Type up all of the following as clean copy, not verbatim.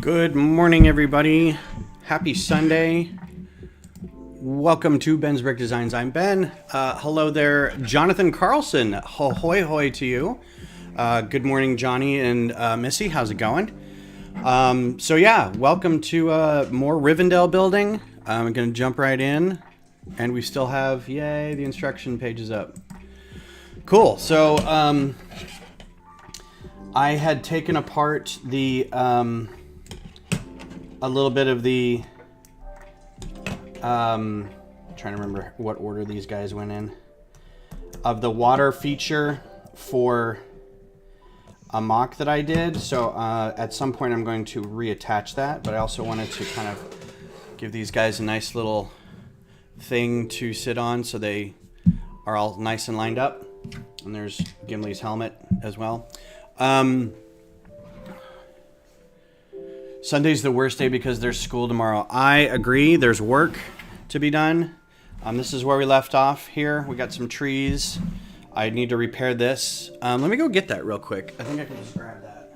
Good morning, everybody. Happy Sunday. Welcome to Ben's Brick Designs. I'm Ben. Hello there, Jonathan Carlson. Ahoy hoy to you. Good morning, Johnny and Missy. How's it going? So yeah, welcome to more Rivendell building. I'm going to jump right in. And we still have, yay, the instruction page is up. Cool. So I had taken apart the... a little bit of the, trying to remember what order these guys went in, of the water feature for a mock that I did. So at some point I'm going to reattach that, but I also wanted to kind of give these guys a nice little thing to sit on so they are all nice and lined up. And there's Gimli's helmet as well. Sunday's the worst day because there's school tomorrow. I agree. There's work to be done. This is where we left off here. We got some trees. I need to repair this. Let me go get that real quick. I think I can just grab that.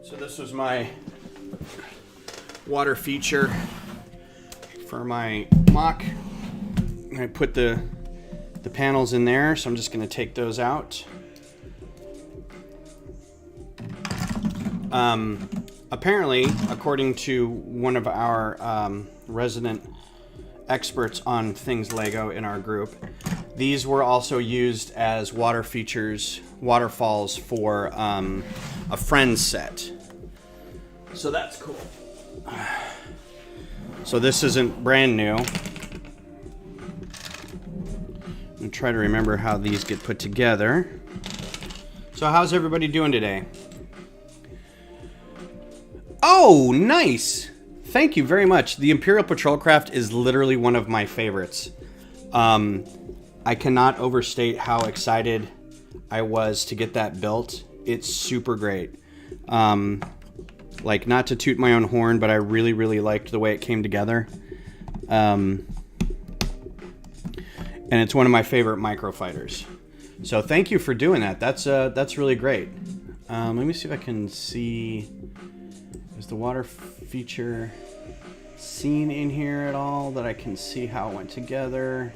So this was my water feature for my mock. I put the panels in there, so I'm just going to take those out. Apparently, according to one of our resident experts on things Lego in our group, these were also used as water features, waterfalls for a Friends set. So that's cool. So this isn't brand new. And try to remember how these get put together. So how's everybody doing today? Oh, nice! Thank you very much. The Imperial Patrol Craft is literally one of my favorites. I cannot overstate how excited I was to get that built. It's super great. Like, not to toot my own horn, but I really, really liked the way it came together. And it's one of my favorite microfighters. So thank you for doing that. That's really great. Let me see if I can see. Is the water feature seen in here at all that I can see how it went together?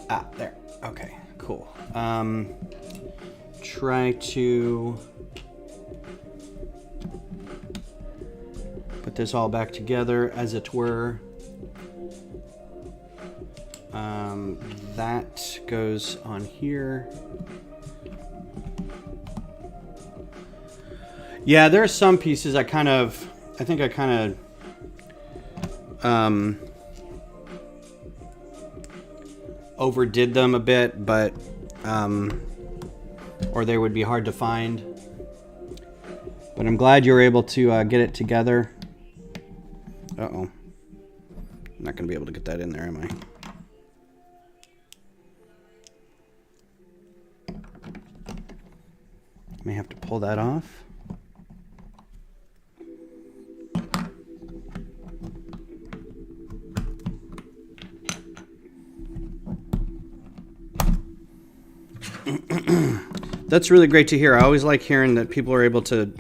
Ah, there. Okay, cool. Try to put this all back together as it were. That goes on here. Yeah, there are some pieces I think I kind of overdid them a bit, but or they would be hard to find. But I'm glad you were able to get it together. Uh-oh. I'm not going to be able to get that in there, am I? May have to pull that off. That's really great to hear. I always like hearing that people are able to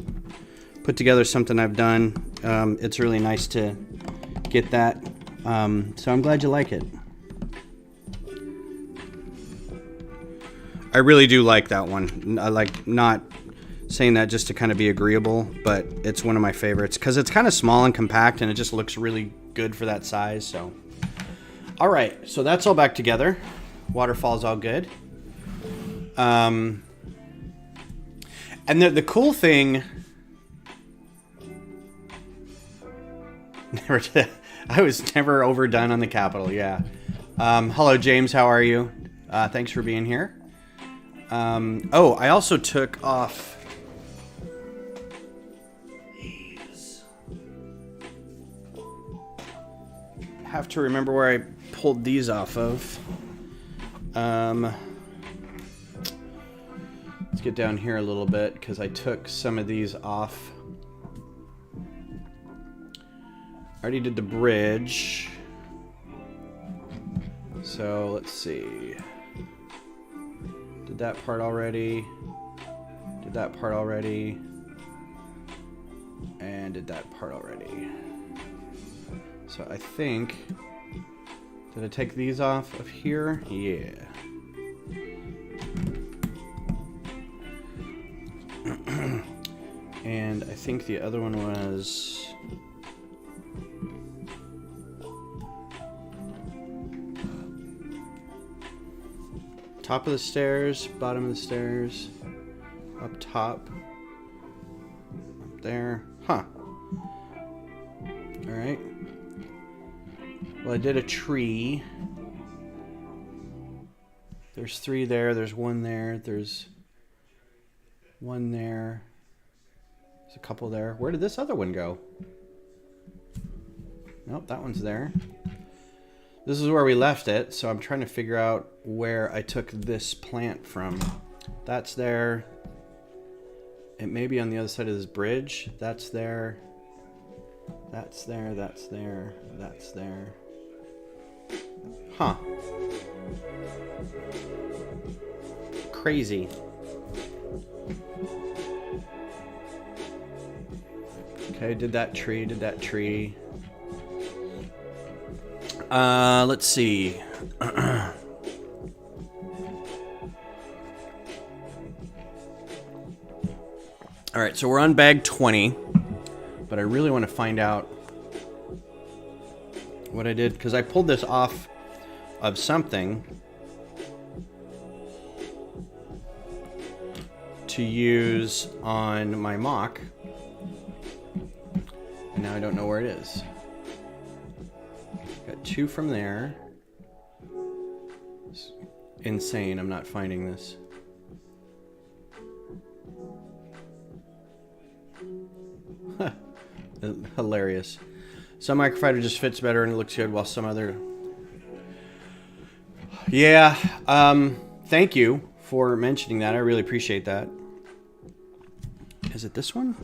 put together something I've done. It's really nice to get that. So I'm glad you like it. I really do like that one. I like not saying that just to kind of be agreeable, but it's one of my favorites because it's kind of small and compact and it just looks really good for that size. So, all right, so that's all back together. Waterfall's all good. And the cool thing, I was never overdone on the Capitol. Yeah. Hello, James. How are you? Thanks for being here. Oh, I also took off these. Have to remember where I pulled these off of. Let's get down here a little bit because I took some of these off Already did the bridge. So let's see. Did that part already. Did that part already. And did that part already. So I think... Did I take these off of here? Yeah. And I think the other one was... Top of the stairs, bottom of the stairs, up top, up there. Huh. Alright. Well, I did a tree. There's 3 there, there's 1 there, there's 1 there. There's a couple there. Where did this other one go? Nope, that one's there. This is where we left it, so I'm trying to figure out where I took this plant from. That's there. It may be on the other side of this bridge. That's there. That's there, that's there, that's there. Huh. Crazy. Okay, did that tree, did that tree. Let's see. Alright, so we're on bag 20. But I really want to find out what I did. Because I pulled this off of something to use on my mock. And now I don't know where it is. Got 2 from there. It's insane, I'm not finding this. Hilarious. Some microfiber just fits better and it looks good, while some other... Yeah, thank you for mentioning that. I really appreciate that. Is it this one?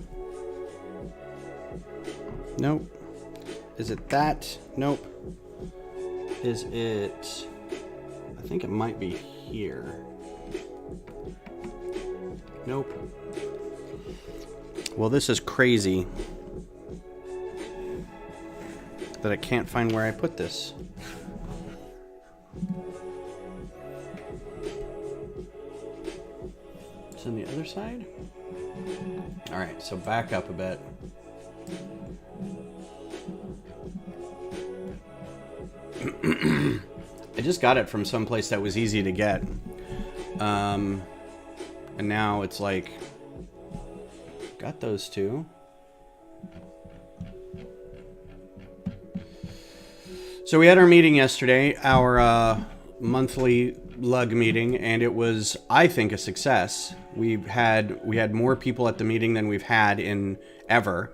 Nope. Is it that? Nope. Is it... I think it might be here. Nope. Well, this is crazy that I can't find where I put this. It's on the other side? Alright, so back up a bit. I just got it from someplace that was easy to get. And now it's like... Got those 2. So we had our meeting yesterday, our monthly lug meeting, and it was, I think, a success. We had more people at the meeting than we've had in ever.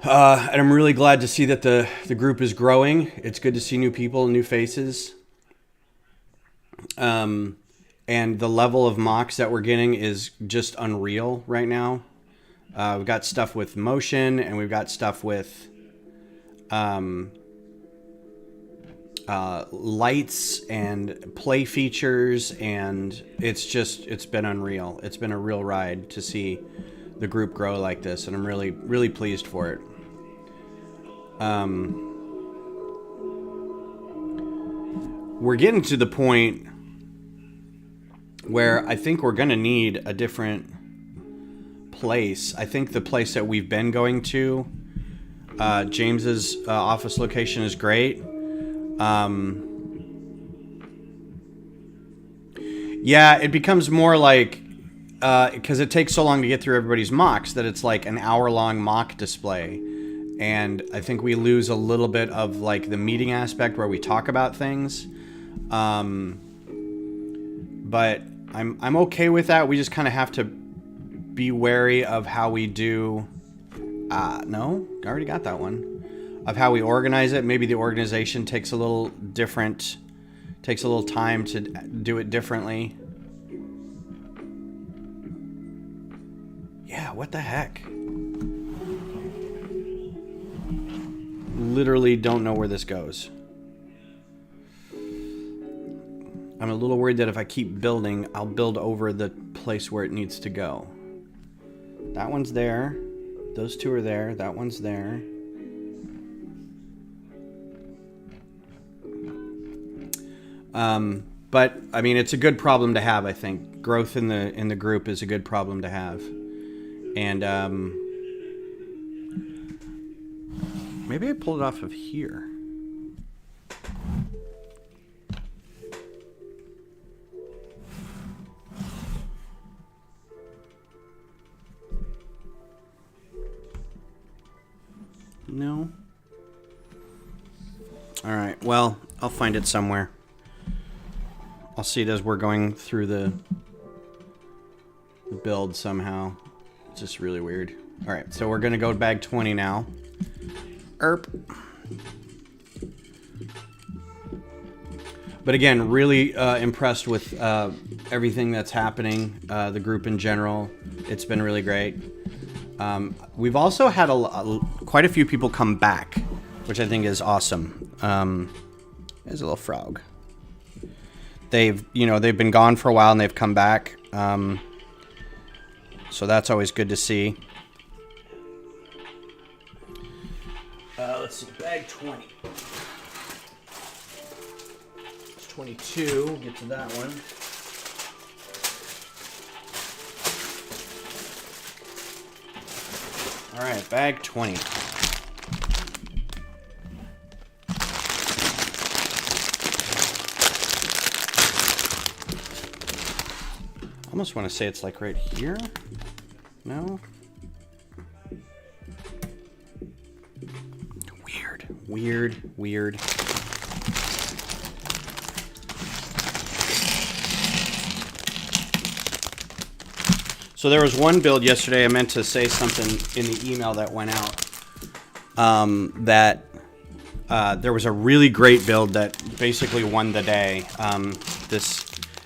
And I'm really glad to see that the group is growing. It's good to see new people, new faces. And the level of mocks that we're getting is just unreal right now. We've got stuff with motion, and we've got stuff with lights and play features, and it's been unreal. It's been a real ride to see the group grow like this, and I'm really, really pleased for it. We're getting to the point where I think we're going to need a different place. I think the place that we've been going to, James's office location, is great. Yeah, it becomes more like, because it takes so long to get through everybody's mocks, that it's like an hour-long mock display. And I think we lose a little bit of like the meeting aspect where we talk about things. But I'm okay with that. We just kind of have to be wary of how we do... no, I already got that one. Of how we organize it. Maybe the organization takes a little different... Takes a little time to do it differently. Yeah, what the heck? literally don't know where this goes. I'm a little worried that if I keep building, I'll build over the place where it needs to go. That one's there. Those two are there. That one's there. But I mean, it's a good problem to have. I think growth in the group is a good problem to have, and maybe I pulled it off of here. No. All right. Well, I'll find it somewhere. I'll see it as we're going through the build somehow. It's just really weird. All right, so we're gonna go to bag 20 now. Erp. But again, really impressed with everything that's happening, the group in general. It's been really great. We've also had quite a few people come back, which I think is awesome. There's a little frog. They've been gone for a while and they've come back. So that's always good to see. Let's see, bag 20. It's 22, we'll get to that one. All right, bag 20. I almost want to say it's like right here. No? Weird. So there was one build yesterday. I meant to say something in the email that went out. There was a really great build that basically won the day. This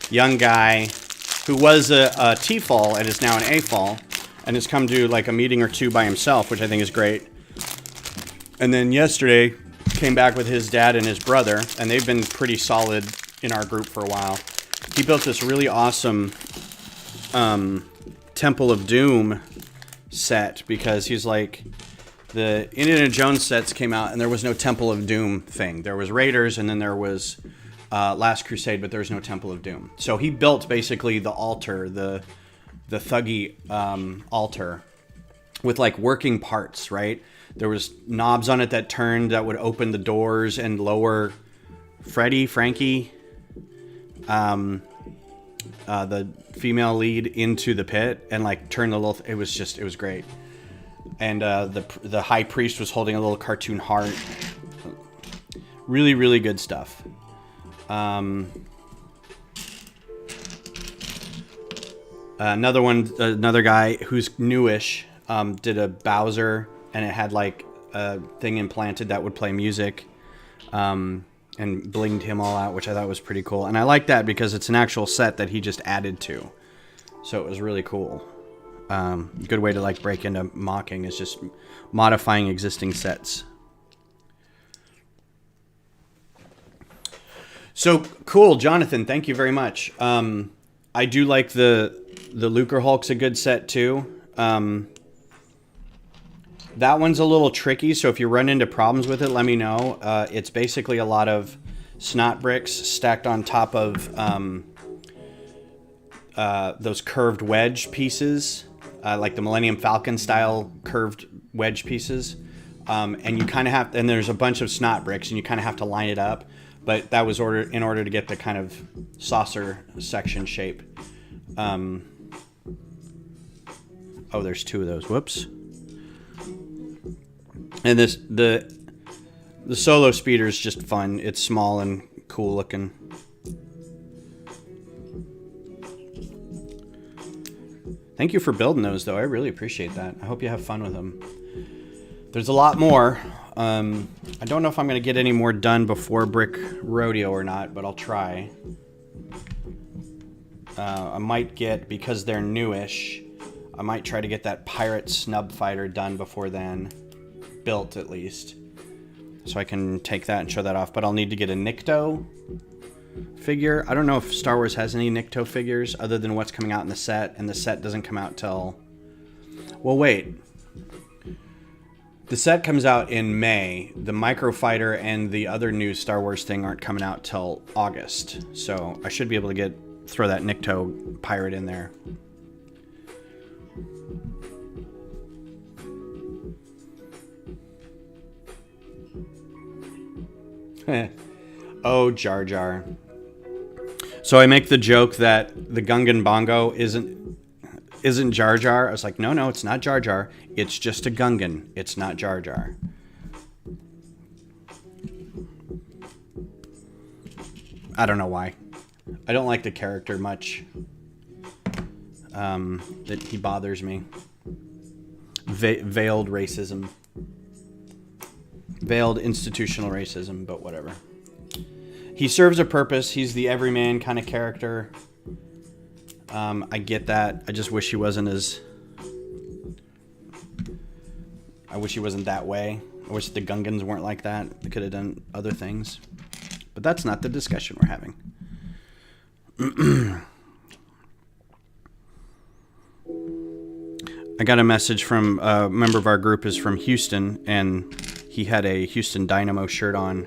young guy who was a T-fall and is now an A-fall and has come to like a meeting or two by himself, which I think is great. And then yesterday came back with his dad and his brother, and they've been pretty solid in our group for a while. He built this really awesome Temple of Doom set because he's like, the Indiana Jones sets came out and there was no Temple of Doom thing. There was Raiders and then there was Last Crusade, but there was no Temple of Doom. So he built basically the altar, the thuggy altar with like working parts, right? There was knobs on it that turned that would open the doors and lower Frankie, the female lead into the pit and like turn the little. It was great. And the high priest was holding a little cartoon heart. Really, really good stuff. Another guy who's newish did a Bowser, and it had like a thing implanted that would play music, and blinged him all out, which I thought was pretty cool. And I like that because it's an actual set that he just added to, so it was really cool. Good way to like break into mocking is just modifying existing sets. So cool, Jonathan. Thank you very much. I do like the Lucre Hulk's a good set too. That one's a little tricky, so if you run into problems with it, let me know. It's basically a lot of snot bricks stacked on top of those curved wedge pieces, like the Millennium Falcon style curved wedge pieces. And you kind of have, and there's a bunch of snot bricks, and you kind of have to line it up. But that was in order to get the kind of saucer section shape. Oh, there's two of those. Whoops. And the solo speeder is just fun. It's small and cool looking. Thank you for building those, though. I really appreciate that. I hope you have fun with them. There's a lot more. I don't know if I'm going to get any more done before Brick Rodeo or not, but I'll try. I might get, because they're newish, I might try to get that Pirate Snub Fighter done before then. Built, at least. So I can take that and show that off. But I'll need to get a Nikto figure. I don't know if Star Wars has any Nikto figures other than what's coming out in the set. And the set doesn't come out till... Well, wait. The set comes out in May. The Microfighter and the other new Star Wars thing aren't coming out till August. So I should be able to throw that Nikto pirate in there. Oh, Jar Jar. So I make the joke that the Gungan Bongo isn't Jar Jar. I was like, no, it's not Jar Jar. It's just a Gungan. It's not Jar Jar. I don't know why. I don't like the character much. That he bothers me. Veiled racism. Veiled institutional racism, but whatever. He serves a purpose. He's the everyman kind of character. I get that. I just wish he wasn't I wish he wasn't that way. I wish the Gungans weren't like that. They could have done other things. But that's not the discussion we're having. I got a message from a member of our group is from Houston, and he had a Houston Dynamo shirt on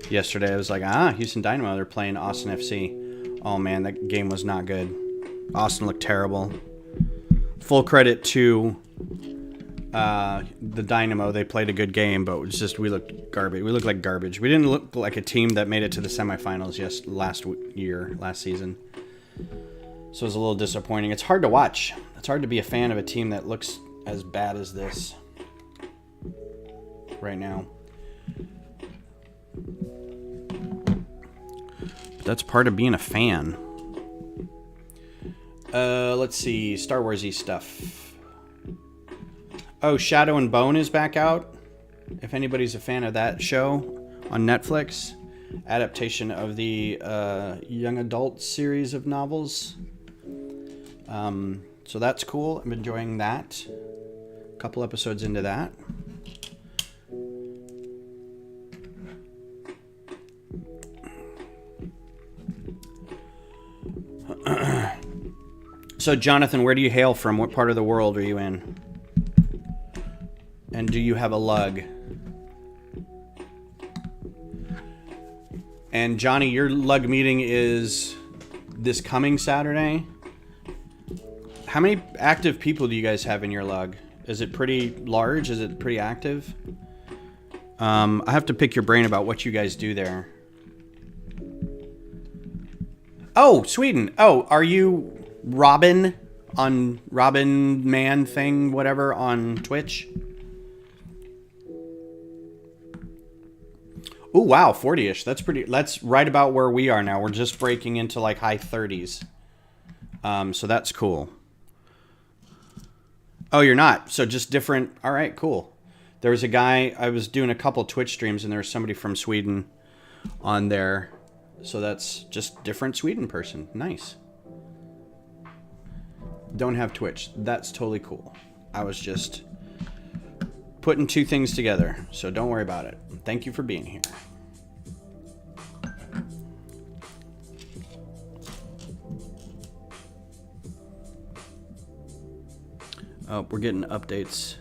yesterday. I was like, Houston Dynamo, they're playing Austin FC. Oh man, that game was not good. Austin looked terrible. Full credit to the Dynamo. They played a good game, but it was just, we looked garbage. We looked like garbage. We didn't look like a team that made it to the semifinals last season. So it was a little disappointing. It's hard to watch. It's hard to be a fan of a team that looks as bad as this right now. But that's part of being a fan. Let's see. Star Wars-y stuff. Oh, Shadow and Bone is back out. If anybody's a fan of that show on Netflix. Adaptation of the young adult series of novels. So that's cool. I'm enjoying that. A couple episodes into that. So, Jonathan, where do you hail from? What part of the world are you in? And do you have a lug? And, Johnny, your lug meeting is this coming Saturday. How many active people do you guys have in your lug? Is it pretty large? Is it pretty active? I have to pick your brain about what you guys do there. Oh, Sweden. Oh, are you Robin on Robin Man thing, whatever, on Twitch? Oh, wow, 40-ish. That's right about where we are now. We're just breaking into like high 30s. So that's cool. Oh, you're not. So just different. All right, cool. There was a guy, I was doing a couple Twitch streams, and there was somebody from Sweden on there. So that's just different Sweden person. Nice. Don't have Twitch. That's totally cool. I was just putting two things together. So don't worry about it. Thank you for being here. Oh, we're getting updates.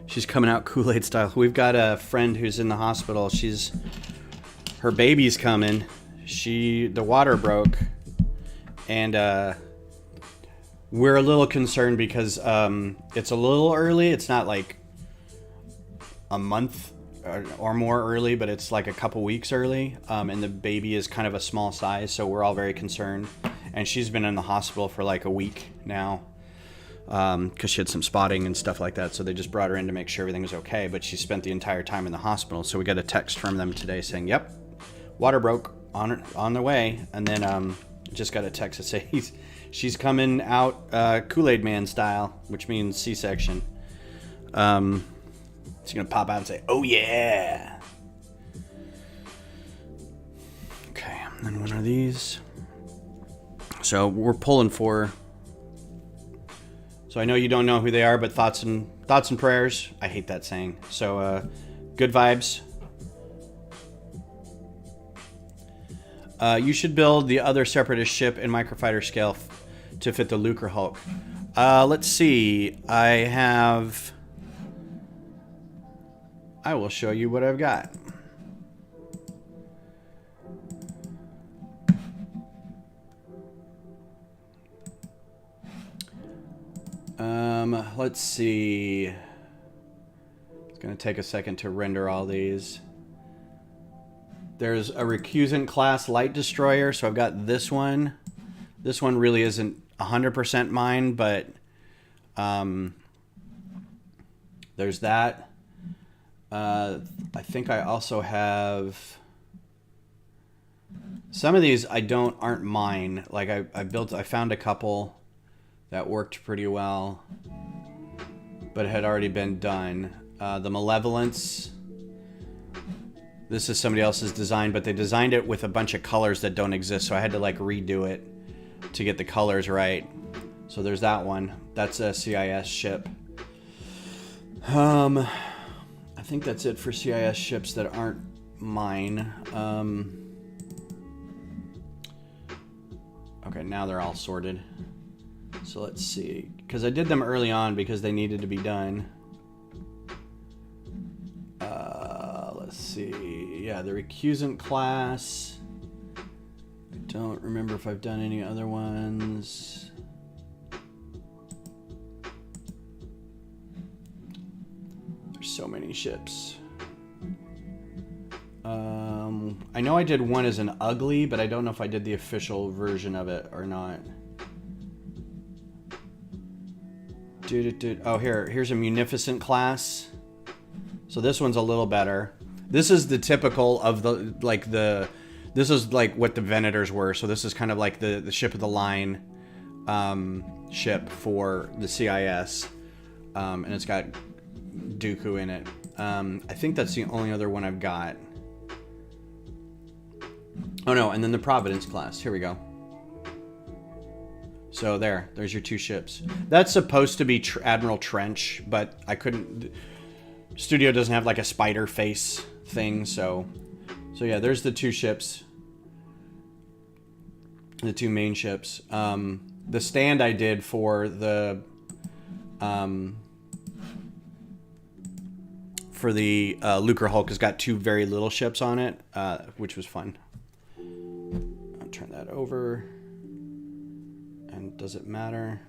She's coming out Kool-Aid style. We've got a friend who's in the hospital. Her baby's coming. The water broke. And we're a little concerned because it's a little early. It's not like a month or more early, but it's like a couple weeks early. And the baby is kind of a small size, so we're all very concerned. And she's been in the hospital for like a week now because she had some spotting and stuff like that. So they just brought her in to make sure everything was okay. But she spent the entire time in the hospital. So we got a text from them today saying, yep, water broke on the way. And then just got a text to say she's coming out Kool-Aid Man style, which means C-section. She's going to pop out and say, oh, yeah. Okay, and then one of these. So we're pulling for So I know you don't know who they are, but thoughts and prayers. I hate that saying. So good vibes. You should build the other Separatist ship in microfighter scale to fit the Lucre Hulk. Let's see. I will show you what I've got. Let's see. It's going to take a second to render all these. There's a recusant class light destroyer, so I've got this one. This one really isn't 100% mine, but there's that. I think I also have some of these aren't mine. Like I found a couple that worked pretty well, but had already been done. The Malevolence. This is somebody else's design, but they designed it with a bunch of colors that don't exist, so I had to like redo it to get the colors right. So there's that one. That's a CIS ship. I think that's it for CIS ships that aren't mine. Okay, now they're all sorted. So let's see, because I did them early on because they needed to be done. Let's see. Yeah, the recusant class. I don't remember if I've done any other ones. There's so many ships. I know I did one as an ugly, but I don't know if I did the official version of it or not. Oh, here's a munificent class. So this one's a little better. This is the typical of this is like what the Venators were. So this is kind of like the ship of the line ship for the CIS. And it's got Dooku in it. I think that's the only other one I've got. Oh no, and then the Providence class. Here we go. So there's your two ships. That's supposed to be Admiral Trench, but I couldn't. Studio doesn't have like a spider face thing, so yeah, there's the two ships, the two main ships. The stand I did for the Lucre Hulk has got two very little ships on it, which was fun. I'll turn that over. And does it matter?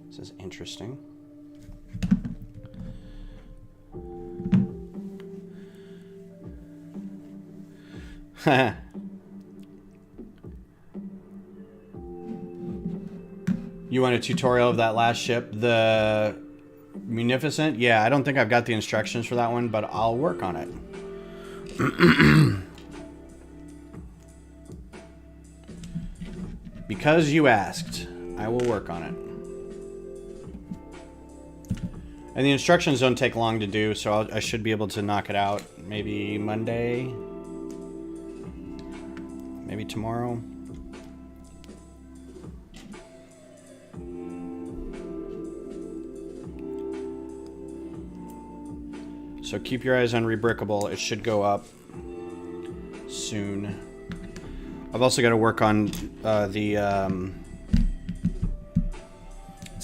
This is interesting. You want a tutorial of that last ship? The Munificent? Yeah, I don't think I've got the instructions for that one, but I'll work on it. Because you asked, I will work on it. And the instructions don't take long to do, so I should be able to knock it out maybe Monday, maybe tomorrow. So keep your eyes on Rebrickable. It should go up soon. I've also got to work on let's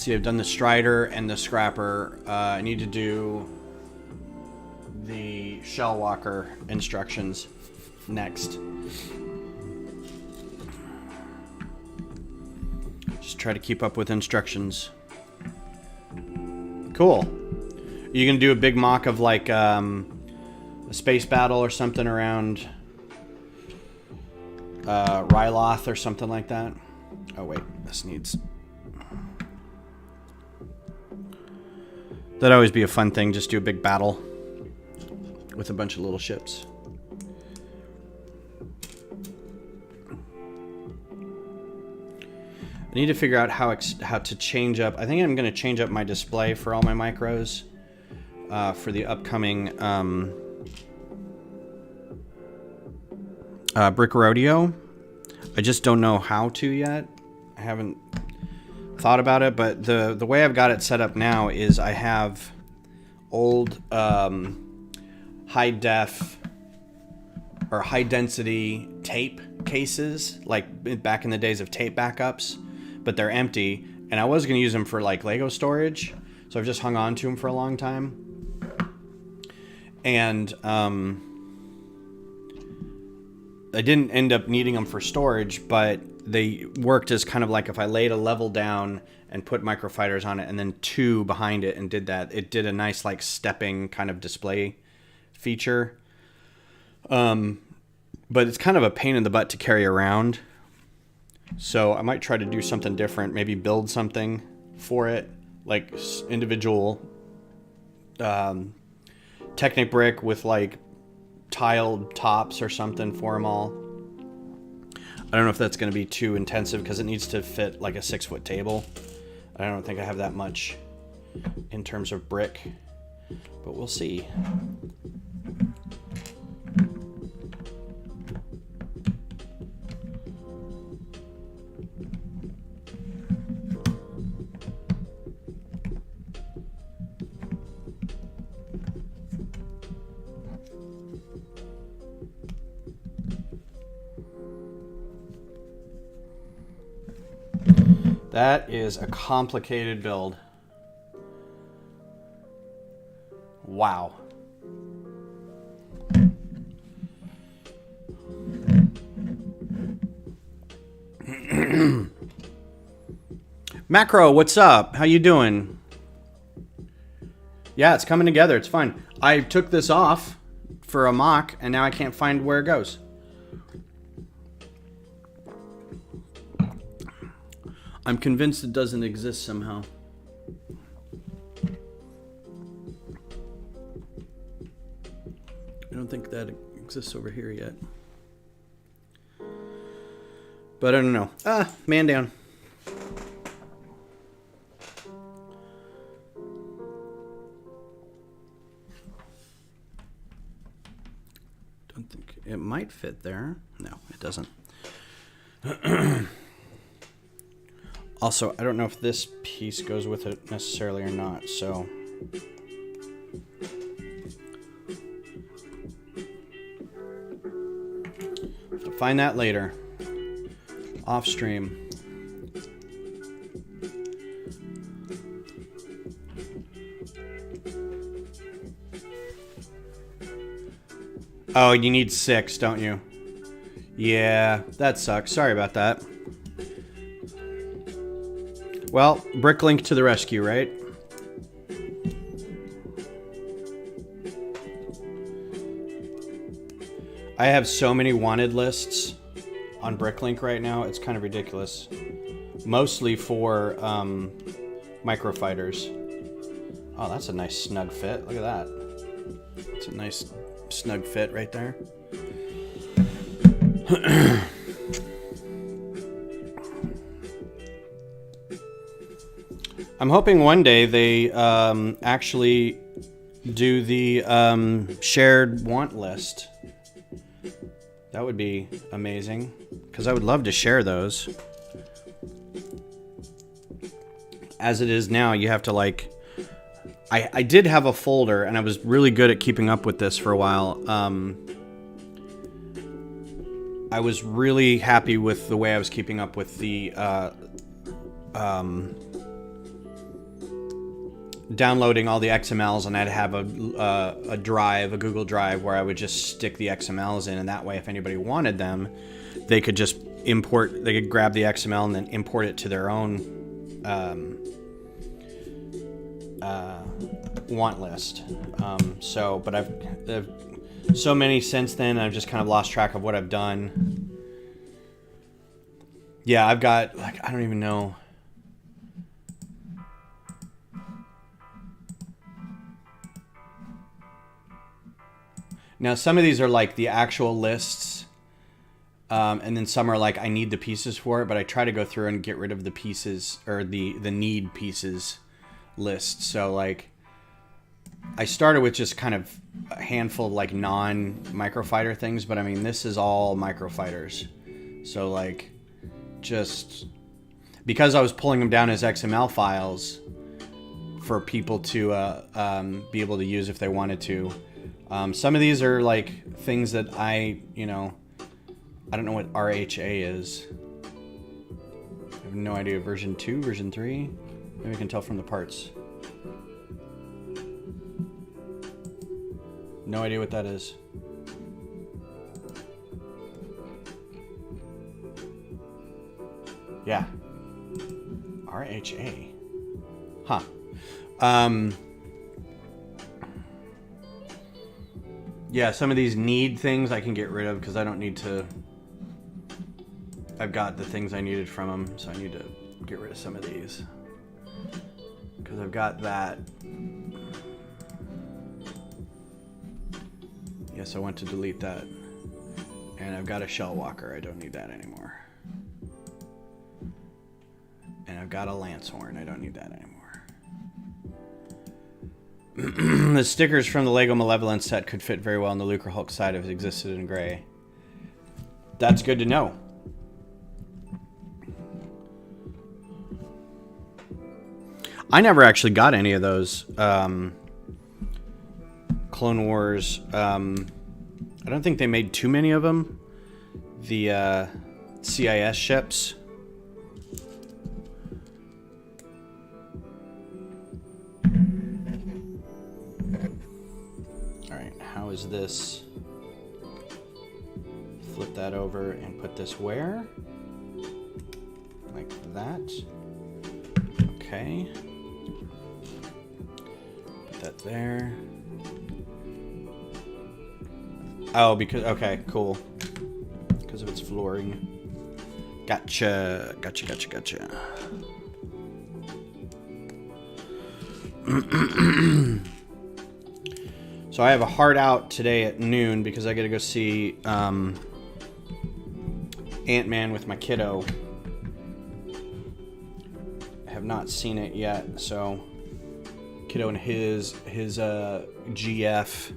see, I've done the Strider and the Scrapper. I need to do the Shellwalker instructions next. Just try to keep up with instructions. Cool. You gonna do a big mock of like a space battle or something around Ryloth or something like that? Oh wait, this needs... That'd always be a fun thing, just do a big battle with a bunch of little ships. I need to figure out how to change up. I think I'm going to change up my display for all my micros for the upcoming Brick Rodeo. I just don't know how to yet. I haven't thought about it, but the way I've got it set up now is I have old high def or high density tape cases, like back in the days of tape backups, but they're empty, and I was going to use them for like Lego storage, so I've just hung on to them for a long time. And I didn't end up needing them for storage, but they worked as kind of like if I laid a level down and put microfibers on it and then two behind it and did that, it did a nice like stepping kind of display feature. But it's kind of a pain in the butt to carry around. So I might try to do something different, maybe build something for it, like individual Technic brick with like tiled tops or something for them all. I don't know if that's going to be too intensive because it needs to fit like a 6-foot table. I don't think I have that much in terms of brick, but we'll see. That is a complicated build. Wow. Macro, what's up? How you doing? Yeah, it's coming together. It's fine. I took this off for a mock, and now I can't find where it goes. I'm convinced it doesn't exist somehow. I don't think that exists over here yet. But I don't know. Man down. Don't think it might fit there. No, it doesn't. Also, I don't know if this piece goes with it necessarily or not, so... have to find that later. Off stream. Oh, you need 6, don't you? Yeah, that sucks. Sorry about that. Well, Bricklink to the rescue, right? I have so many wanted lists on Bricklink right now, it's kind of ridiculous. Mostly for microfighters. Oh, that's a nice snug fit. Look at that. It's a nice snug fit right there. I'm hoping one day they actually do the shared want list. That would be amazing, because I would love to share those. As it is now, you have to like... I did have a folder, and I was really good at keeping up with this for a while. I was really happy with the way I was keeping up with the downloading all the XMLs, and I'd have a drive, a Google Drive, where I would just stick the XMLs in, and that way if anybody wanted them, they could just import, they could grab the XML and then import it to their own want list. But I've so many since then, I've just kind of lost track of what I've done. Yeah, I've got, like, I don't even know. Now, some of these are like the actual lists, and then some are like I need the pieces for it, but I try to go through and get rid of the pieces, or the need pieces list. So like I started with just kind of a handful of like non-microfighter things, but I mean, this is all microfighters. So like, just because I was pulling them down as XML files for people to be able to use if they wanted to. Some of these are like things that I don't know what RHA is. I have no idea. Version 2, version 3? Maybe I can tell from the parts. No idea what that is. Yeah. RHA. Huh. Yeah, some of these need things I can get rid of because I don't need to. I've got the things I needed from them, so I need to get rid of some of these. Because I've got that. Yes, I want to delete that. And I've got a shell walker. I don't need that anymore. And I've got a lance horn. I don't need that anymore. The stickers from the Lego Malevolence set could fit very well on the Lucre Hulk side if it existed in gray. That's good to know. I never actually got any of those Clone Wars. I don't think they made too many of them. The CIS ships. Alright, how is this? Flip that over and put this where? Like that. Okay. Put that there. Oh, because, okay, cool. Because of its flooring. Gotcha. So I have a hard out today at noon because I gotta go see Ant-Man with my kiddo. I have not seen it yet, so kiddo and his GF.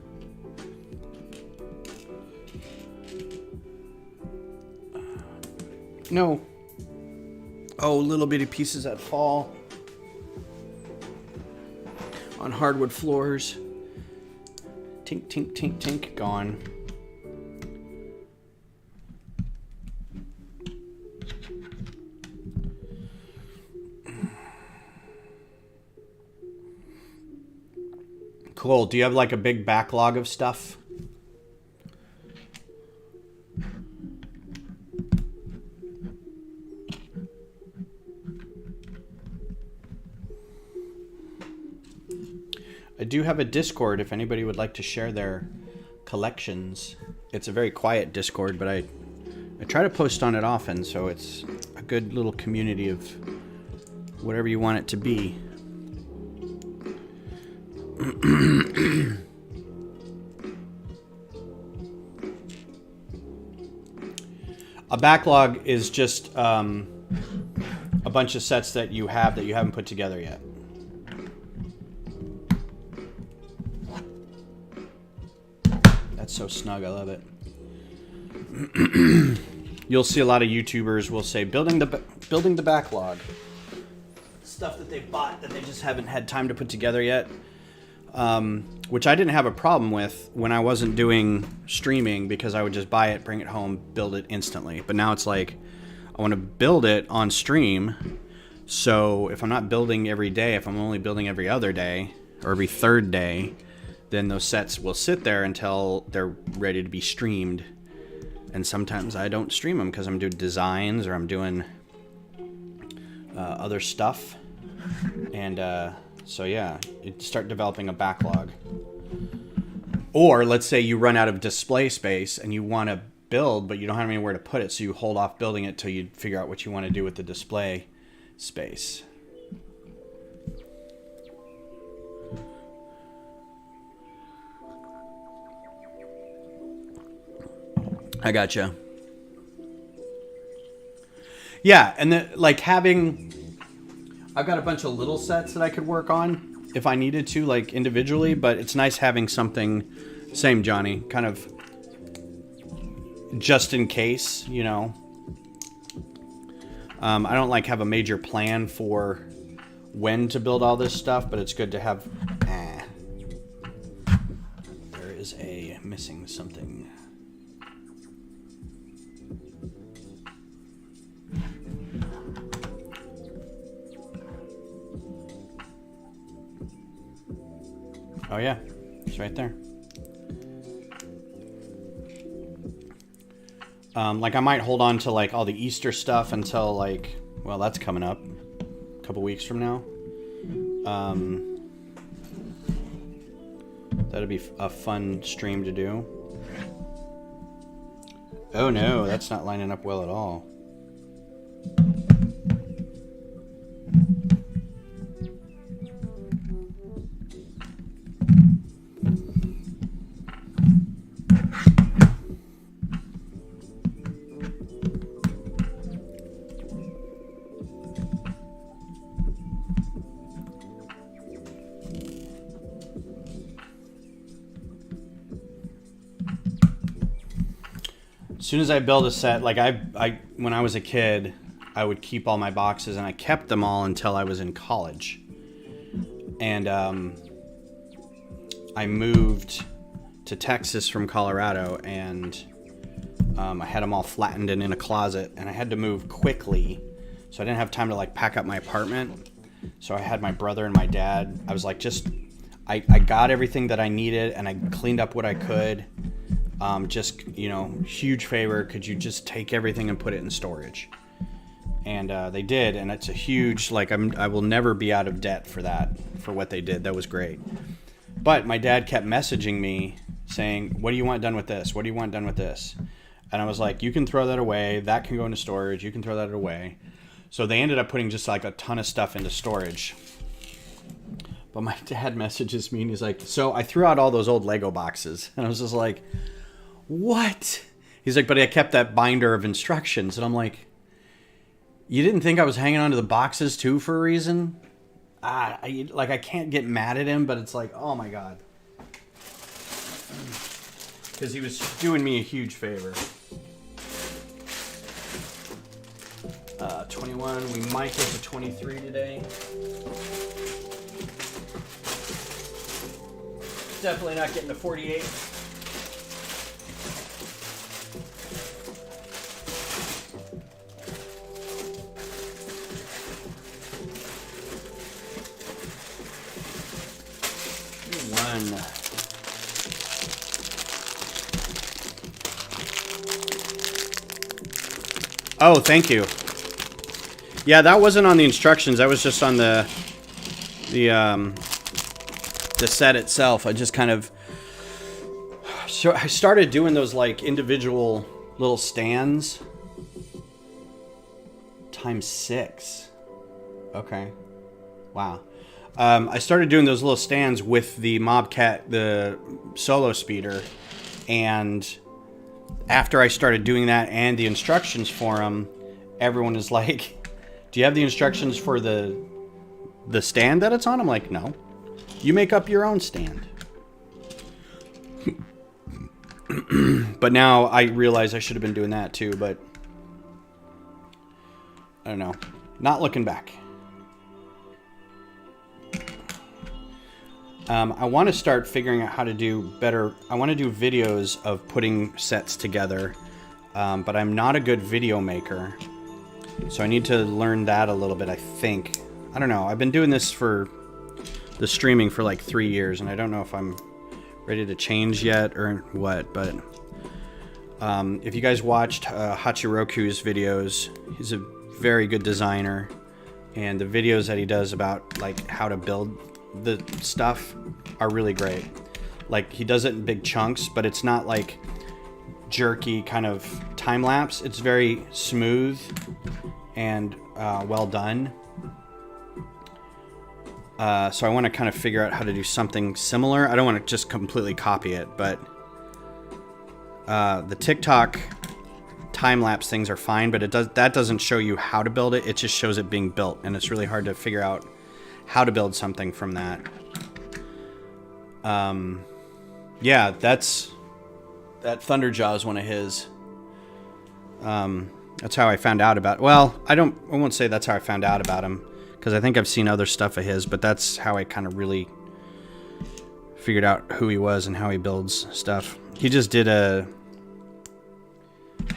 No. Oh, little bitty pieces that fall on hardwood floors. Tink, tink, tink, tink, gone. Cool. Do you have like a big backlog of stuff? I do have a Discord if anybody would like to share their collections. It's a very quiet Discord, but I try to post on it often, so it's a good little community of whatever you want it to be. A backlog is just a bunch of sets that you haven't put together yet. That's so snug. I love it. You'll see a lot of YouTubers will say building the backlog. Stuff that they bought that they just haven't had time to put together yet. Which I didn't have a problem with when I wasn't doing streaming because I would just buy it, bring it home, build it instantly. But now it's like I want to build it on stream. So if I'm not building every day, if I'm only building every other day or every third day, then those sets will sit there until they're ready to be streamed. And sometimes I don't stream them because I'm doing designs or I'm doing other stuff. And so yeah, you start developing a backlog. Or let's say you run out of display space and you want to build, but you don't have anywhere to put it, so you hold off building it till you figure out what you want to do with the display space. I gotcha. Yeah, and like I've got a bunch of little sets that I could work on. if I needed to, like individually, but it's nice having something, same Johnny, kind of just in case, you know. I don't like have a major plan for when to build all this stuff, but it's good to have. There is a missing something. Oh yeah, it's right there. Like I might hold on to like all the Easter stuff until like, well, that's coming up a couple weeks from now. That'd be a fun stream to do. Oh no, that's not lining up well at all. As soon as I build a set, like I when I was a kid, I would keep all my boxes, and I kept them all until I was in college. And I moved to Texas from Colorado, and I had them all flattened and in a closet, and I had to move quickly, so I didn't have time to like pack up my apartment. So I had my brother and my dad. I was like, I got everything that I needed, and I cleaned up what I could. Just, you know, huge favor, could you just take everything and put it in storage? And they did, and it's a huge, like, I will never be out of debt for that, for what they did. That was great. But my dad kept messaging me saying, what do you want done with this? What do you want done with this? And I was like, you can throw that away. That can go into storage. You can throw that away. So they ended up putting just like a ton of stuff into storage. But my dad messages me and he's like, so I threw out all those old Lego boxes. And I was just like, what? He's like, but I kept that binder of instructions. And I'm like, you didn't think I was hanging on to the boxes too for a reason? I can't get mad at him, but it's like, oh my God. Because he was doing me a huge favor. 21, we might get to 23 today. Definitely not getting to 48. Oh, thank you. Yeah, that wasn't on the instructions. That was just on the set itself. I just kind of... So I started doing those like individual little stands. Times 6. Okay. Wow. I started doing those little stands with the Mobcat, the solo speeder, and after I started doing that and the instructions for them, everyone is like, do you have the instructions for the stand that it's on? I'm like, no. You make up your own stand. But now I realize I should have been doing that too, but I don't know. Not looking back. I want to start figuring out how to do better. I want to do videos of putting sets together, but I'm not a good video maker. So I need to learn that a little bit, I think. I don't know. I've been doing this for the streaming for like 3 years, and I don't know if I'm ready to change yet or what, but if you guys watched Hachiroku's videos, he's a very good designer, and the videos that he does about like how to build the stuff are really great. Like, he does it in big chunks, but it's not like jerky kind of time lapse. It's very smooth and well done. So I want to kind of figure out how to do something similar. I don't want to just completely copy it, but the TikTok time-lapse things are fine, but that doesn't show you how to build it. It just shows it being built, and it's really hard to figure out how to build something from that. Yeah, that Thunderjaw is one of his. That's how I found out about. Well, I won't say that's how I found out about him, because I think I've seen other stuff of his, but that's how I kind of really figured out who he was and how he builds stuff. He just did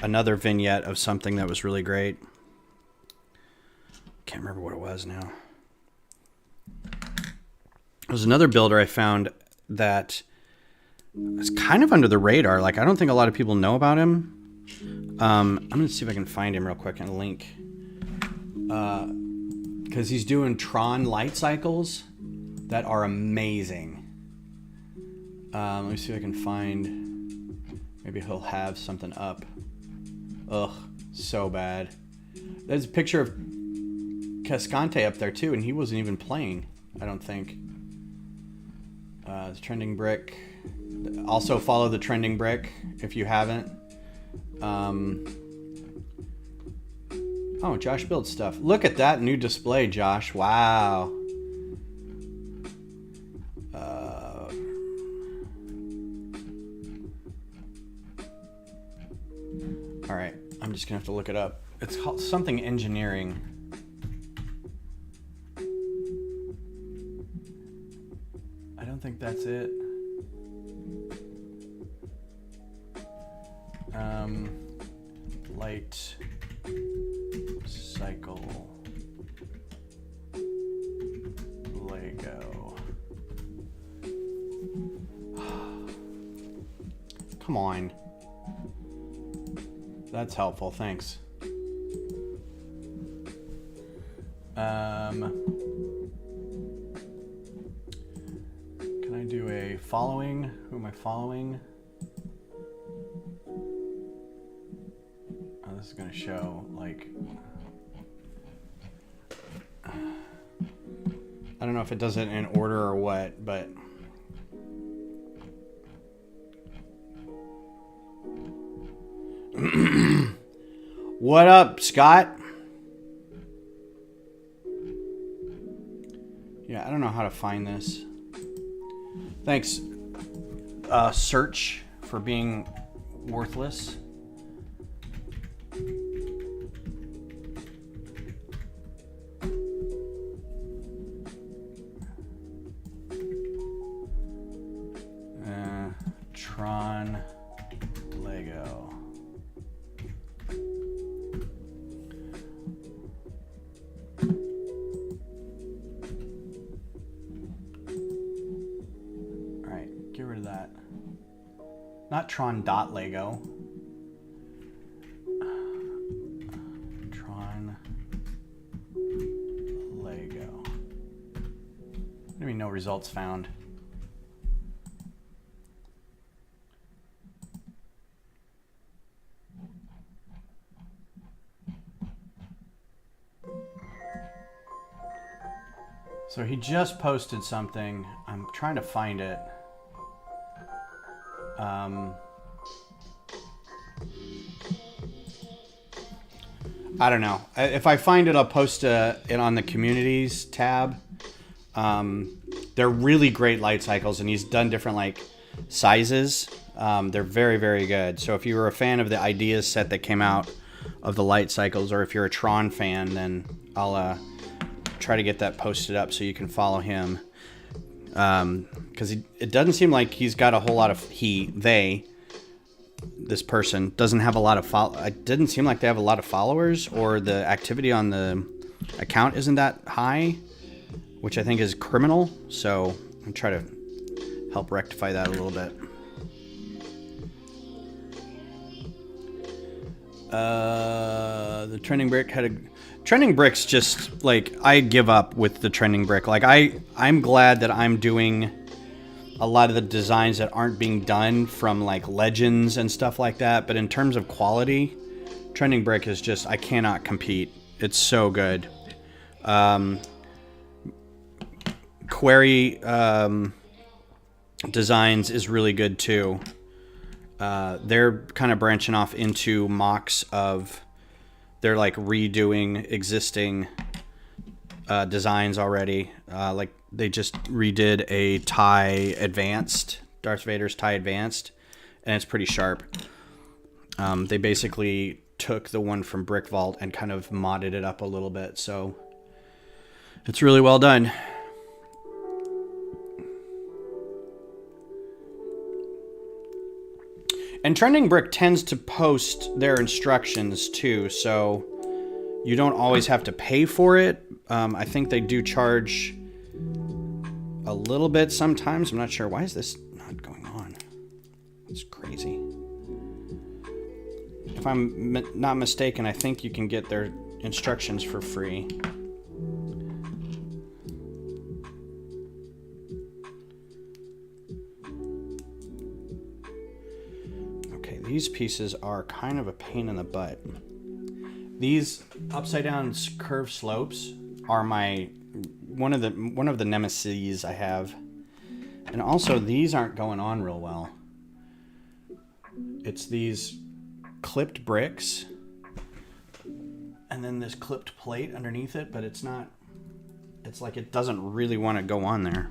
another vignette of something that was really great. Can't remember what it was now. There was another builder I found that is kind of under the radar. Like, I don't think a lot of people know about him. I'm going to see if I can find him real quick and link. Because he's doing Tron light cycles that are amazing. Let me see if I can find... Maybe he'll have something up. Ugh, so bad. There's a picture of Cascante up there too, and he wasn't even playing, I don't think. The Trending Brick. Also follow the Trending Brick if you haven't. Oh, Josh builds stuff. Look at that new display, Josh. Wow. All right, I'm just gonna have to look it up. It's called something engineering. I don't think that's it. Light cycle Lego. Come on. That's helpful, thanks. Can I do a following? Who am I following? Oh, this is gonna show, like... I don't know if it does it in order or what, but... What up, Scott? Yeah, I don't know how to find this. Thanks, Search, for being worthless. Tron Lego. Alright, get rid of that. Not Tron.Lego. Tron Lego. What do you mean no results found? So he just posted something. I'm trying to find it. I don't know. If I find it, I'll post it on the communities tab. They're really great light cycles, and he's done different like sizes. They're very, very good. So if you were a fan of the ideas set that came out of the light cycles, or if you're a Tron fan, then I'll try to get that posted up so you can follow him. Because it doesn't seem like he's got a whole lot of this person doesn't have a lot of it didn't seem like they have a lot of followers, or the activity on the account isn't that high, which I think is criminal. So I'm trying to help rectify that a little bit. The Trending Brick had a... Trending Brick's just, like, I give up with the Trending Brick. Like, I'm glad that I'm doing a lot of the designs that aren't being done from, like, Legends and stuff like that. But in terms of quality, Trending Brick is just, I cannot compete. It's so good. Query Designs is really good, too. They're kind of branching off into mocks of... They're like redoing existing designs already. Like they just redid a TIE Advanced, Darth Vader's TIE Advanced, and it's pretty sharp. They basically took the one from Brick Vault and kind of modded it up a little bit, so it's really well done. And Trending Brick tends to post their instructions too, so you don't always have to pay for it. I think they do charge a little bit sometimes. I'm not sure. Why is this not going on? It's crazy. If I'm not mistaken, I think you can get their instructions for free. Okay, these pieces are kind of a pain in the butt. These upside down curved slopes are one of the nemesis I have. And also these aren't going on real well. It's these clipped bricks and then this clipped plate underneath it, but it's not, it's like it doesn't really want to go on there.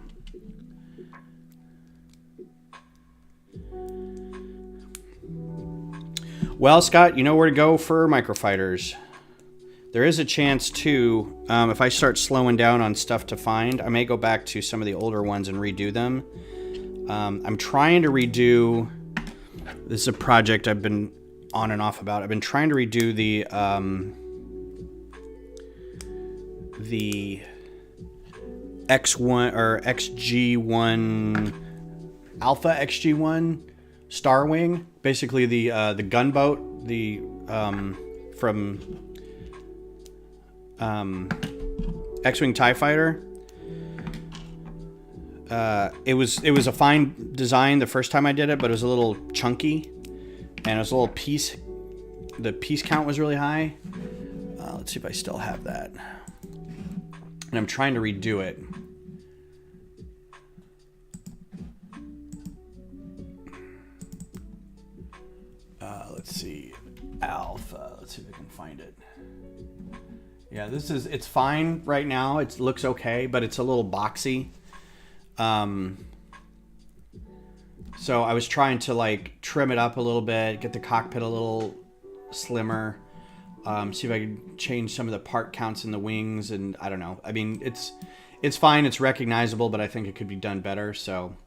Well, Scott, you know where to go for microfighters. There is a chance too, if I start slowing down on stuff to find, I may go back to some of the older ones and redo them. I'm trying to redo, this is a project I've been on and off about. I've been trying to redo the X1 or XG1 Alpha XG1 Star Wing, basically the gunboat, from X-Wing TIE Fighter. It was a fine design the first time I did it, but it was a little chunky, and it was a little piece. The piece count was really high. Let's see if I still have that. And I'm trying to redo it. Let's see, Alpha. Let's see if I can find it. Yeah, it's fine right now. It looks okay, but it's a little boxy. So I was trying to like trim it up a little bit, get the cockpit a little slimmer, see if I could change some of the part counts in the wings, and I don't know. I mean, it's fine, it's recognizable, but I think it could be done better. So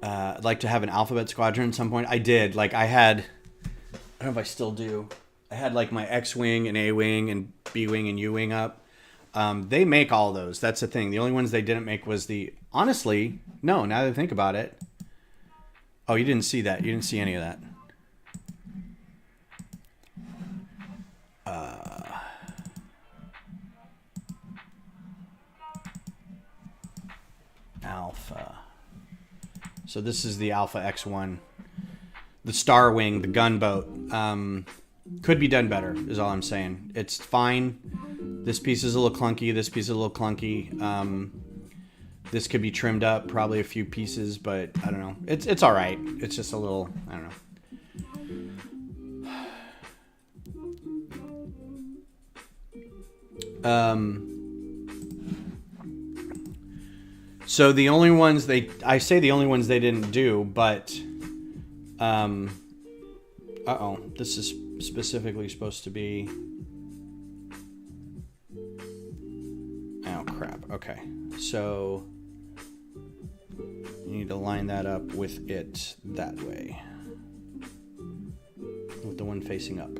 I'd like to have an alphabet squadron at some point. I did, like I don't know if I still do. I had like my X-Wing and A-Wing and B-Wing and U-Wing up. They make all those. That's the thing. The only ones they didn't make was honestly, no, now that I think about it. Oh, you didn't see that. You didn't see any of that. Alpha. So this is the Alpha X1. The Star Wing, the gunboat. Could be done better, is all I'm saying. It's fine. This piece is a little clunky. This piece is a little clunky. This could be trimmed up, probably a few pieces, but I don't know. It's all right. It's just a little, I don't know. So the only ones I say the only ones they didn't do, but, this is specifically supposed to be, oh crap, okay. So you need to line that up with it that way, with the one facing up.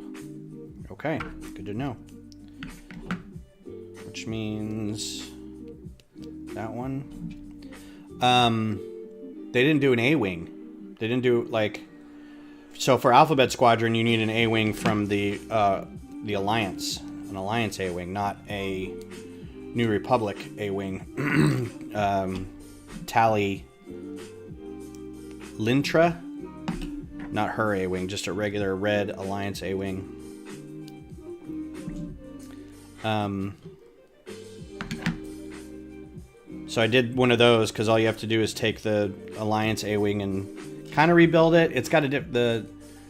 Okay, good to know. Which means that one. They didn't do an A-Wing. They didn't do so for Alphabet Squadron you need an A-Wing from the Alliance, an Alliance A-Wing, not a New Republic A-Wing. Tally Lintra, not her A-Wing, just a regular red Alliance A-Wing. So I did one of those because all you have to do is take the Alliance A-Wing and kind of rebuild it. It's got the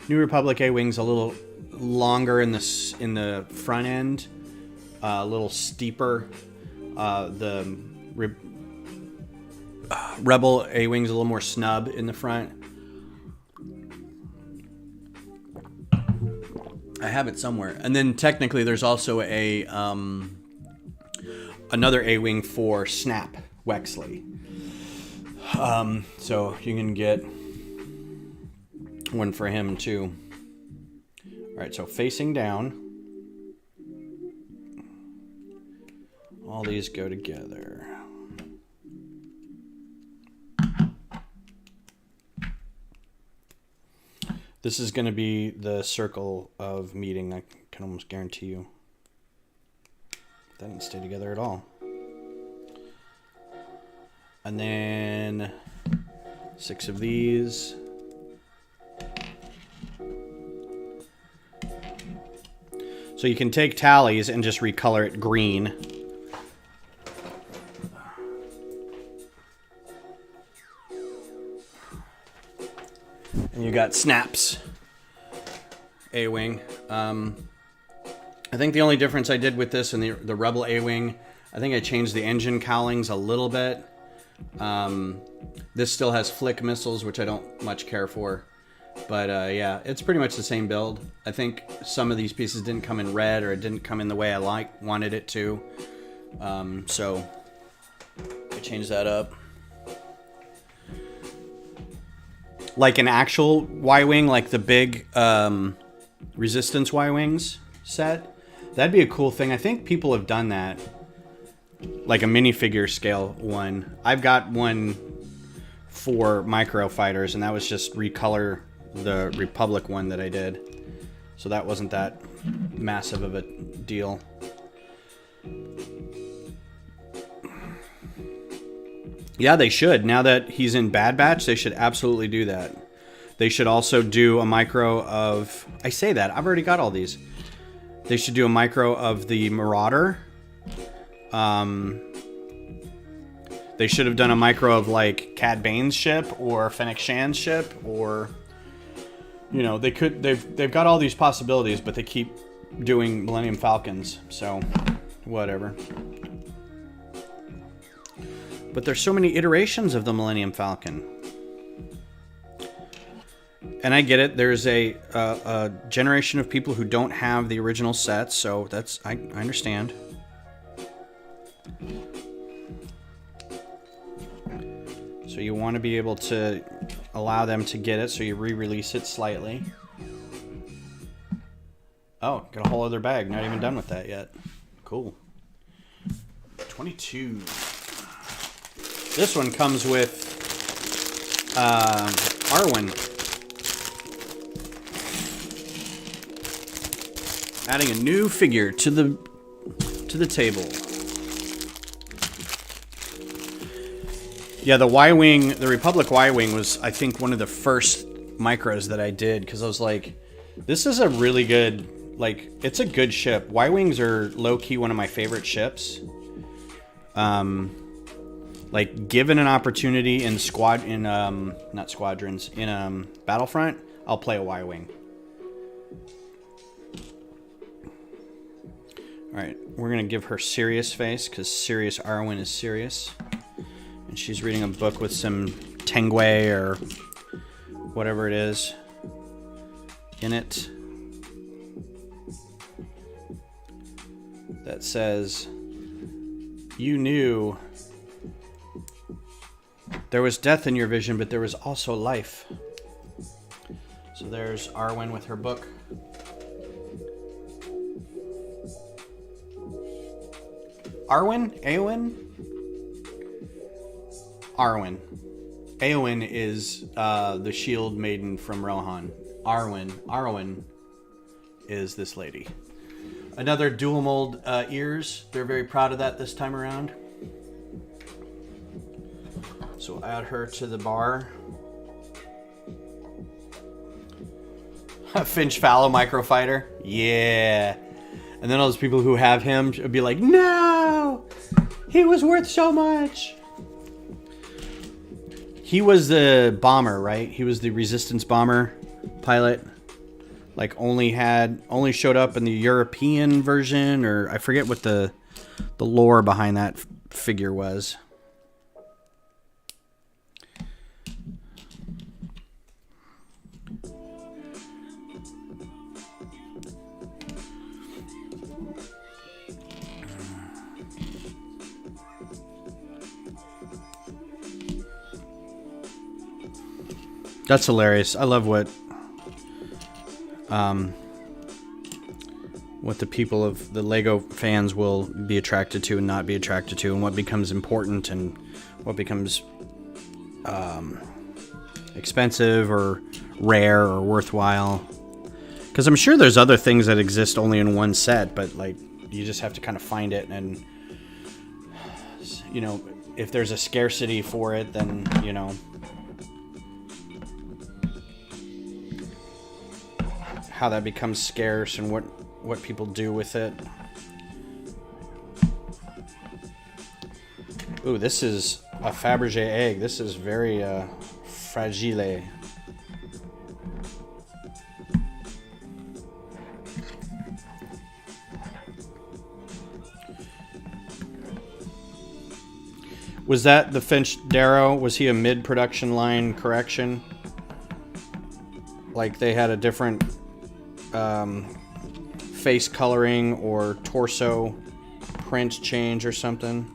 New Republic A-Wing's a little longer in the front end, a little steeper. The Rebel A-Wing's a little more snub in the front. I have it somewhere. And then technically there's also a another A-Wing for Snap Wexley. So you can get one for him too. All right, so facing down. All these go together. This is going to be the circle of meeting, I can almost guarantee you. That didn't stay together at all. And then 6 of these. So you can take tallies and just recolor it green. And you got Snaps A-Wing. I think the only difference I did with this and the Rebel A-Wing, I think I changed the engine cowlings a little bit. This still has flick missiles, which I don't much care for. But yeah, it's pretty much the same build. I think some of these pieces didn't come in red, or it didn't come in the way I wanted it to. So I changed that up. Like an actual Y-Wing, like the big Resistance Y-Wings set. That'd be a cool thing. I think people have done that. Like a minifigure scale one. I've got one for micro fighters, and that was just recolor the Republic one that I did. So that wasn't that massive of a deal. Yeah, they should. Now that he's in Bad Batch, they should absolutely do that. They should also do a micro of... I say that. I've already got all these. They should do a micro of the Marauder. They should have done a micro of, like, Cad Bane's ship or Fennec Shan's ship, or... You know, they could... They've got all these possibilities, but they keep doing Millennium Falcons. So, whatever. But there's so many iterations of the Millennium Falcon. And I get it. There's a generation of people who don't have the original sets, so that's I understand. So you want to be able to allow them to get it, so you re-release it slightly. Oh, got a whole other bag. Not even done with that yet. Cool. 22. This one comes with Arwen. Adding a new figure to the table. Yeah, the Y-Wing, the Republic Y-Wing was, I think, one of the first micros that I did, because I was like, this is a really good, like, it's a good ship. Y-Wings are low-key one of my favorite ships. Like, given an opportunity in Battlefront, I'll play a Y-Wing. Alright, we're going to give her serious face, because serious Arwen is serious. And she's reading a book with some Tengway or whatever it is in it. That says, you knew there was death in your vision, but there was also life. So there's Arwen with her book. Arwen? Eowyn? Arwen. Eowyn is the shield maiden from Rohan. Arwen is this lady. Another dual mold ears. They're very proud of that this time around. So we'll add her to the bar. Finch Fallow microfighter. Yeah. And then all those people who have him would be like, no! He was worth so much! He was the bomber, right? He was the Resistance bomber pilot. like only showed up in the European version, or I forget what the lore behind that figure was. That's hilarious. I love what the people of the Lego fans will be attracted to and not be attracted to, and what becomes important and what becomes expensive or rare or worthwhile. Because I'm sure there's other things that exist only in one set, but like you just have to kind of find it, and you know, if there's a scarcity for it, then you know how that becomes scarce and what people do with it. Ooh, this is a Fabergé egg. This is very fragile. Was that the Finch Darrow? Was he a mid-production line correction? Like they had a different face coloring or torso print change or something.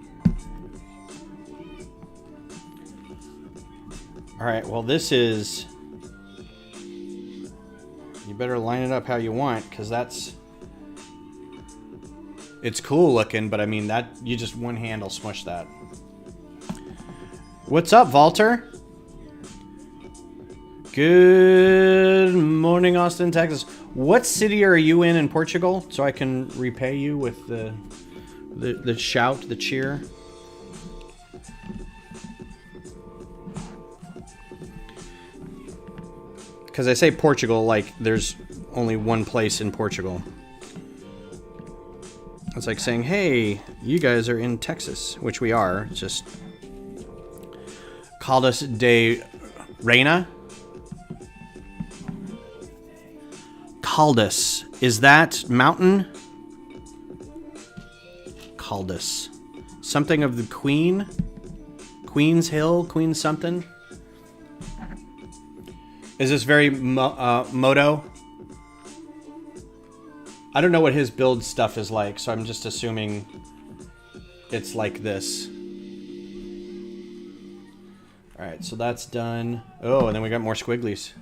All right, well this is, you better line it up how you want, because it's cool looking, but I mean that you just one handle smush that. What's up, Walter? Good morning, Austin, Texas. What city are you in Portugal, so I can repay you with the shout, the cheer? Because I say Portugal like there's only one place in Portugal. It's like saying, hey, you guys are in Texas, which we are. It's just Caldas de Reina. Caldas. Is that mountain? Caldas. Something of the Queen? Queen's Hill? Queen something? Is this very Moto? I don't know what his build stuff is like, so I'm just assuming it's like this. Alright, so that's done. Oh, and then we got more squigglies.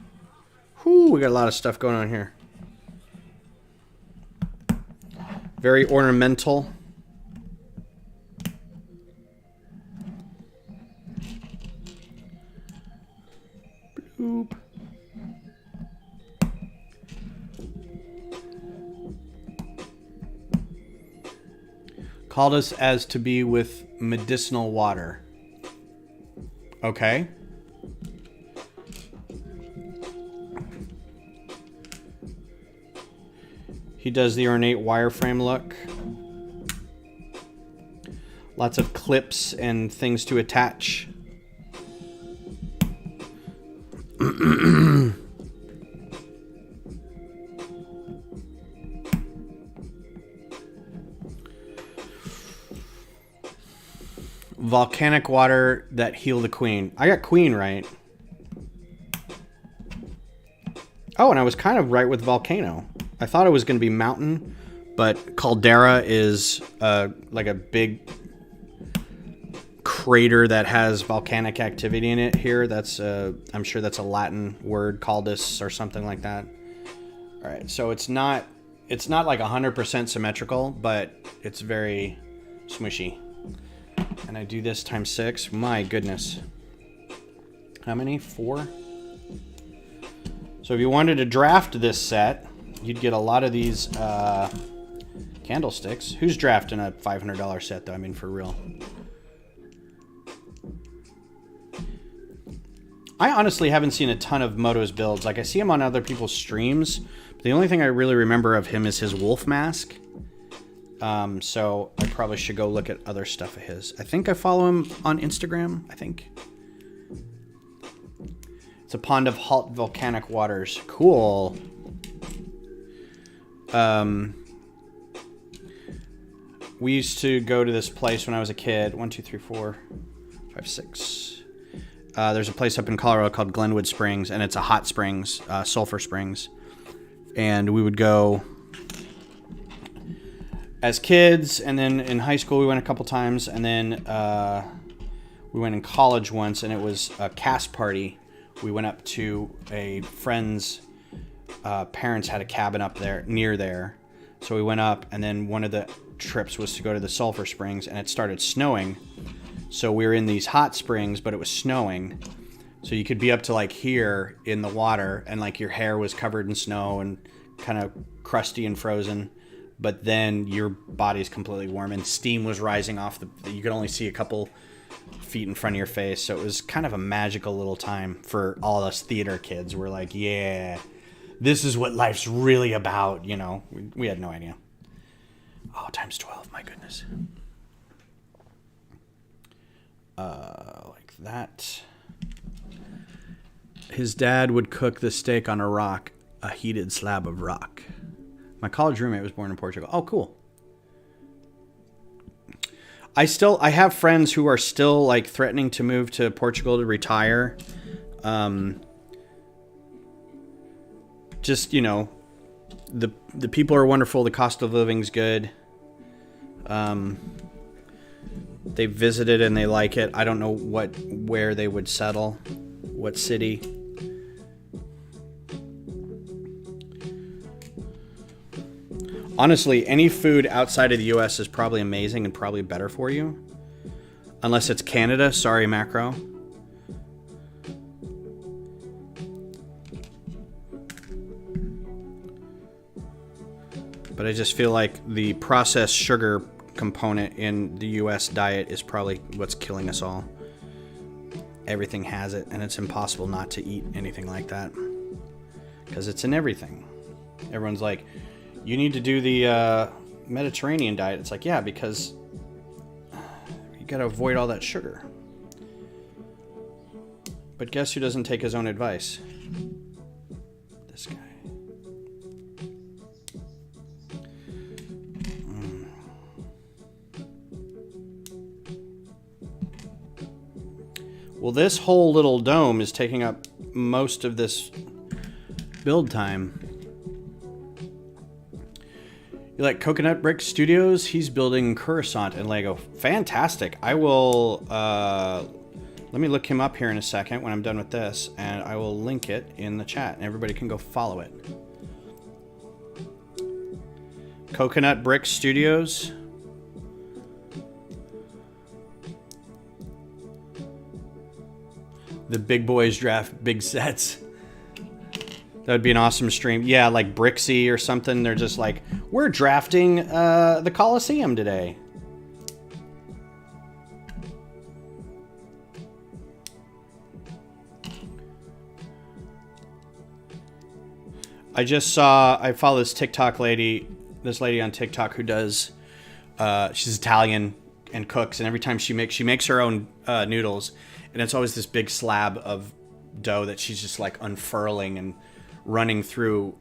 Whew, we got a lot of stuff going on here. Very ornamental. Bloop. Called us as to be with medicinal water. Okay. He does the ornate wireframe look. Lots of clips and things to attach. Volcanic water that heal the queen. I got queen right. Oh, and I was kind of right with volcano. I thought it was going to be mountain, but caldera is like a big crater that has volcanic activity in it here. That's I'm sure that's a Latin word, caldus or something like that. All right, so it's not like 100% symmetrical, but it's very smushy. And I do this times 6. My goodness. How many? 4? So if you wanted to draft this set, you'd get a lot of these candlesticks. Who's drafting a $500 set, though? I mean, for real. I honestly haven't seen a ton of Moto's builds. Like, I see him on other people's streams. But the only thing I really remember of him is his wolf mask. So I probably should go look at other stuff of his. I think I follow him on Instagram, I think. It's a pond of hot volcanic waters. Cool. we used to go to this place when I was a kid. 1, 2, 3, 4, 5, 6. There's a place up in Colorado called Glenwood Springs, and it's a hot springs, sulfur springs. And we would go as kids, and then in high school we went a couple times, and then we went in college once, and it was a cast party. We went up to a friend's parents had a cabin up there, near there. So we went up, and then one of the trips was to go to the sulfur springs, and it started snowing. So we were in these hot springs, but it was snowing. So you could be up to like here in the water, and like your hair was covered in snow and kind of crusty and frozen. But then your body's completely warm, and steam was rising off you could only see a couple feet in front of your face. So it was kind of a magical little time for all us theater kids. We're like, yeah, this is what life's really about, you know. We had no idea. Oh, times 12, my goodness. Like that. His dad would cook the steak on a heated slab of rock. My college roommate was born in Portugal. Oh, cool. I have friends who are still like threatening to move to Portugal to retire. Just, you know, the people are wonderful. The cost of living's good. They visited and they like it. I don't know where they would settle, what city. Honestly, any food outside of the U.S. is probably amazing and probably better for you. Unless it's Canada. Sorry, macro. But I just feel like the processed sugar component in the U.S. diet is probably what's killing us all. Everything has it, and it's impossible not to eat anything like that. Because it's in everything. Everyone's like, you need to do the Mediterranean diet. It's like, yeah, because you got to avoid all that sugar. But guess who doesn't take his own advice? This guy. Well, this whole little dome is taking up most of this build time. You like Coconut Brick Studios? He's building Coruscant and Lego. Fantastic. I will, let me look him up here in a second when I'm done with this, and I will link it in the chat, and everybody can go follow it. Coconut Brick Studios. The big boys draft big sets. That would be an awesome stream. Yeah, like Brixie or something. They're just like, we're drafting the Coliseum today. I follow this TikTok lady, on TikTok who does, she's Italian and cooks, and every time she makes her own noodles, and it's always this big slab of dough that she's just like unfurling and running through,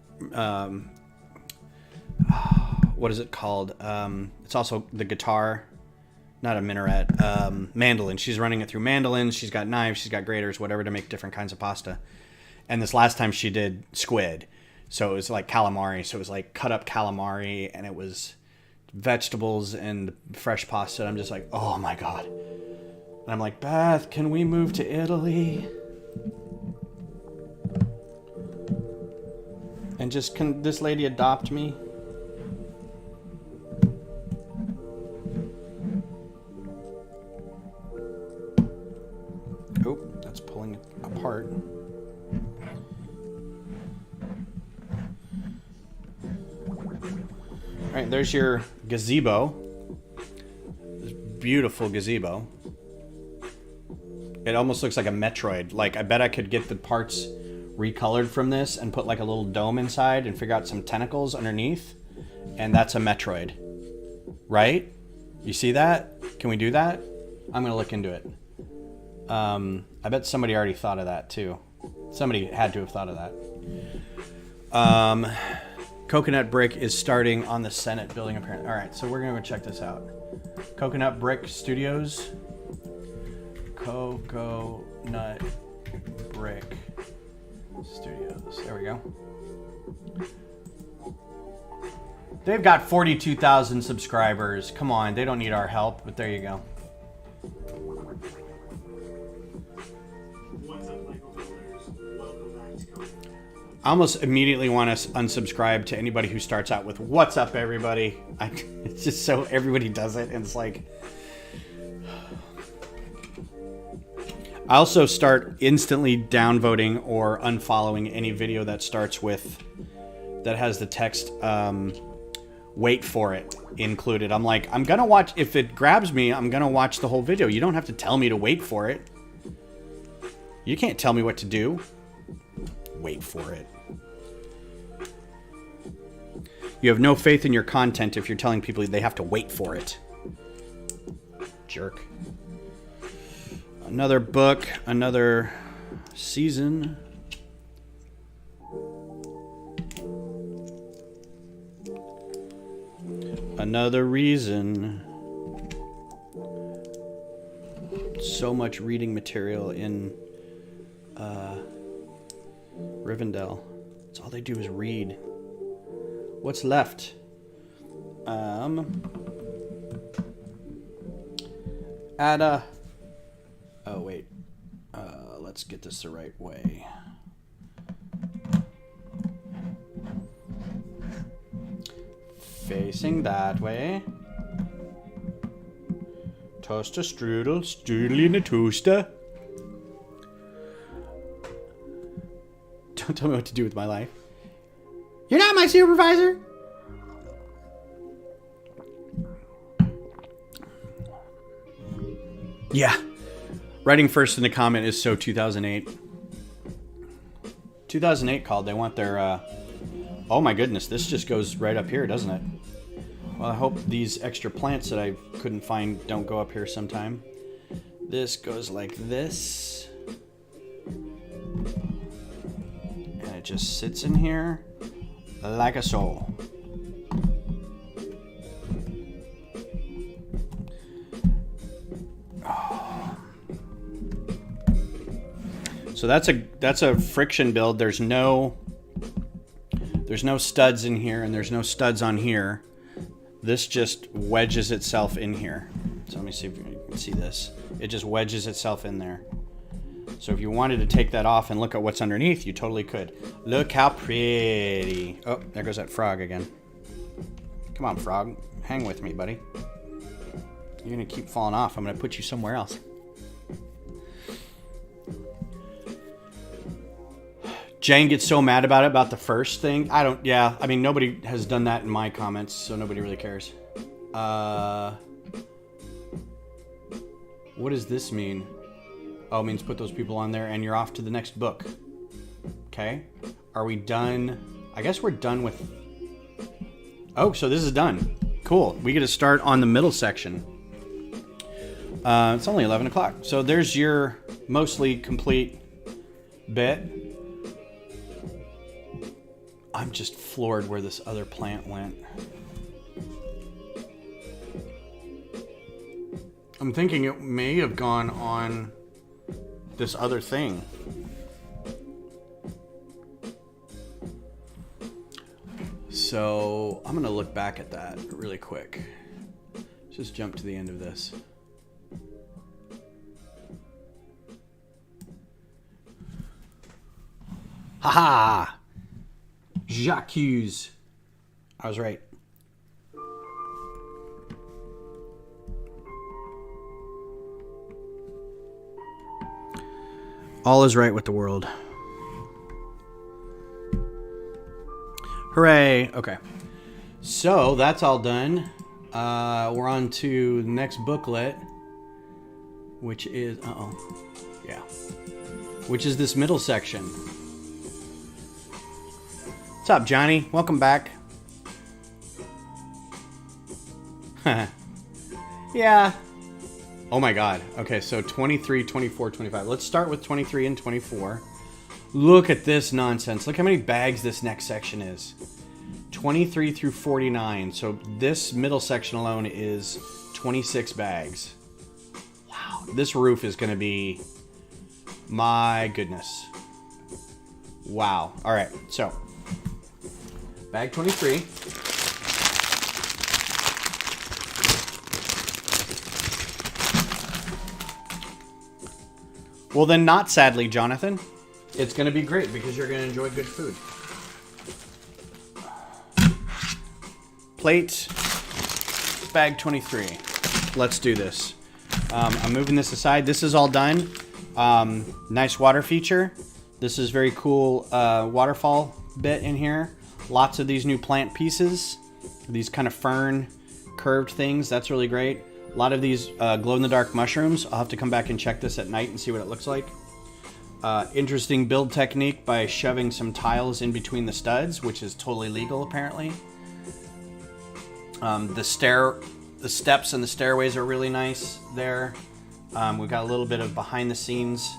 what is it called? It's also the guitar, not a minaret, mandolin. She's running it through mandolins. She's got knives, she's got graters, whatever, to make different kinds of pasta. And this last time she did squid. So it was like calamari. So it was like cut up calamari, and it was vegetables and fresh pasta. And I'm just like, oh my God. And I'm like, Beth, can we move to Italy? And just, can this lady adopt me? Oh, that's pulling it apart. All right, there's your gazebo. This beautiful gazebo. It almost looks like a Metroid. Like, I bet I could get the parts recolored from this and put like a little dome inside and figure out some tentacles underneath. And that's a Metroid. Right? You see that? Can we do that? I'm going to look into it. I bet somebody already thought of that too. Somebody had to have thought of that. Coconut Brick is starting on the Senate building, apparently. All right, so we're going to go check this out. Coconut Brick Studios. Coconut Brick Studios. There we go. They've got 42,000 subscribers. Come on, they don't need our help, but there you go. I almost immediately want to unsubscribe to anybody who starts out with "What's up, everybody?" It's just so everybody does it, and it's like. I also start instantly downvoting or unfollowing any video that starts with that has the text "wait for it" included. I'm like, I'm gonna watch. If it grabs me, I'm gonna watch the whole video. You don't have to tell me to wait for it. You can't tell me what to do. Wait for it. You have no faith in your content if you're telling people they have to wait for it. Jerk. Another book, another season. Another reason. So much reading material in Rivendell. That's all they do is read. What's left? Ada. Oh, wait. Let's get this the right way. Facing that way. Toaster strudel, strudel in a toaster. Don't tell me what to do with my life. You're not my supervisor. Yeah. Writing first in the comment is so 2008. 2008 called. They want their... Oh my goodness, this just goes right up here, doesn't it? Well, I hope these extra plants that I couldn't find don't go up here sometime. This goes like this. And it just sits in here like a soul. Oh. So that's a friction build. There's no studs in here, and there's no studs on here. This just wedges itself in here. So let me see if you can see this. It just wedges itself in there. So if you wanted to take that off and look at what's underneath, you totally could. Look how pretty. Oh, there goes that frog again. Come on, frog. Hang with me, buddy. You're going to keep falling off. I'm going to put you somewhere else. Jane gets so mad about the first thing. I mean, nobody has done that in my comments, so nobody really cares. What does this mean? Oh, it means put those people on there and you're off to the next book. Okay. Are we done? I guess we're done with... Oh, so this is done. Cool. We get to start on the middle section. It's only 11 o'clock. So there's your mostly complete bit. I'm just floored where this other plant went. I'm thinking it may have gone on this other thing. So I'm going to look back at that really quick. Just jump to the end of this. Haha! Jacques. I was right. All is right with the world. Hooray. Okay. So that's all done. We're on to the next booklet, which is... Yeah. Which is this middle section. What's up, Johnny? Welcome back. Yeah. Oh my god. Okay, so 23, 24, 25. Let's start with 23 and 24. Look at this nonsense. Look how many bags this next section is. 23 through 49. So this middle section alone is 26 bags. Wow. This roof is going to be... My goodness. Wow. All right. So, bag 23. Well, then not sadly, Jonathan. It's going to be great because you're going to enjoy good food. Plate, bag 23. Let's do this. I'm moving this aside. This is all done. Nice water feature. This is very cool waterfall bit in here. Lots of these new plant pieces. These kind of fern curved things. That's really great. A lot of these glow-in-the-dark mushrooms. I'll have to come back and check this at night and see what it looks like. Interesting build technique by shoving some tiles in between the studs, which is totally legal apparently. The steps and the stairways are really nice there. We've got a little bit of behind the scenes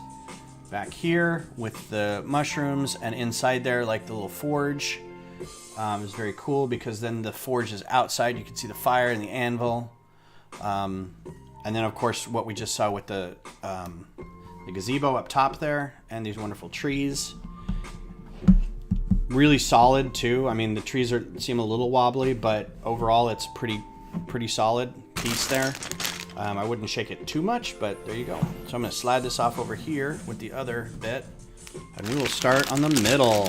back here with the mushrooms, and inside there, like the little forge. Is very cool because then the forge is outside. You can see the fire and the anvil. And then of course what we just saw with the gazebo up top there, and these wonderful trees. Really solid too. I mean, the trees seem a little wobbly, but overall it's pretty solid piece there. I wouldn't shake it too much, but there you go. So I'm going to slide this off over here with the other bit, and we will start on the middle.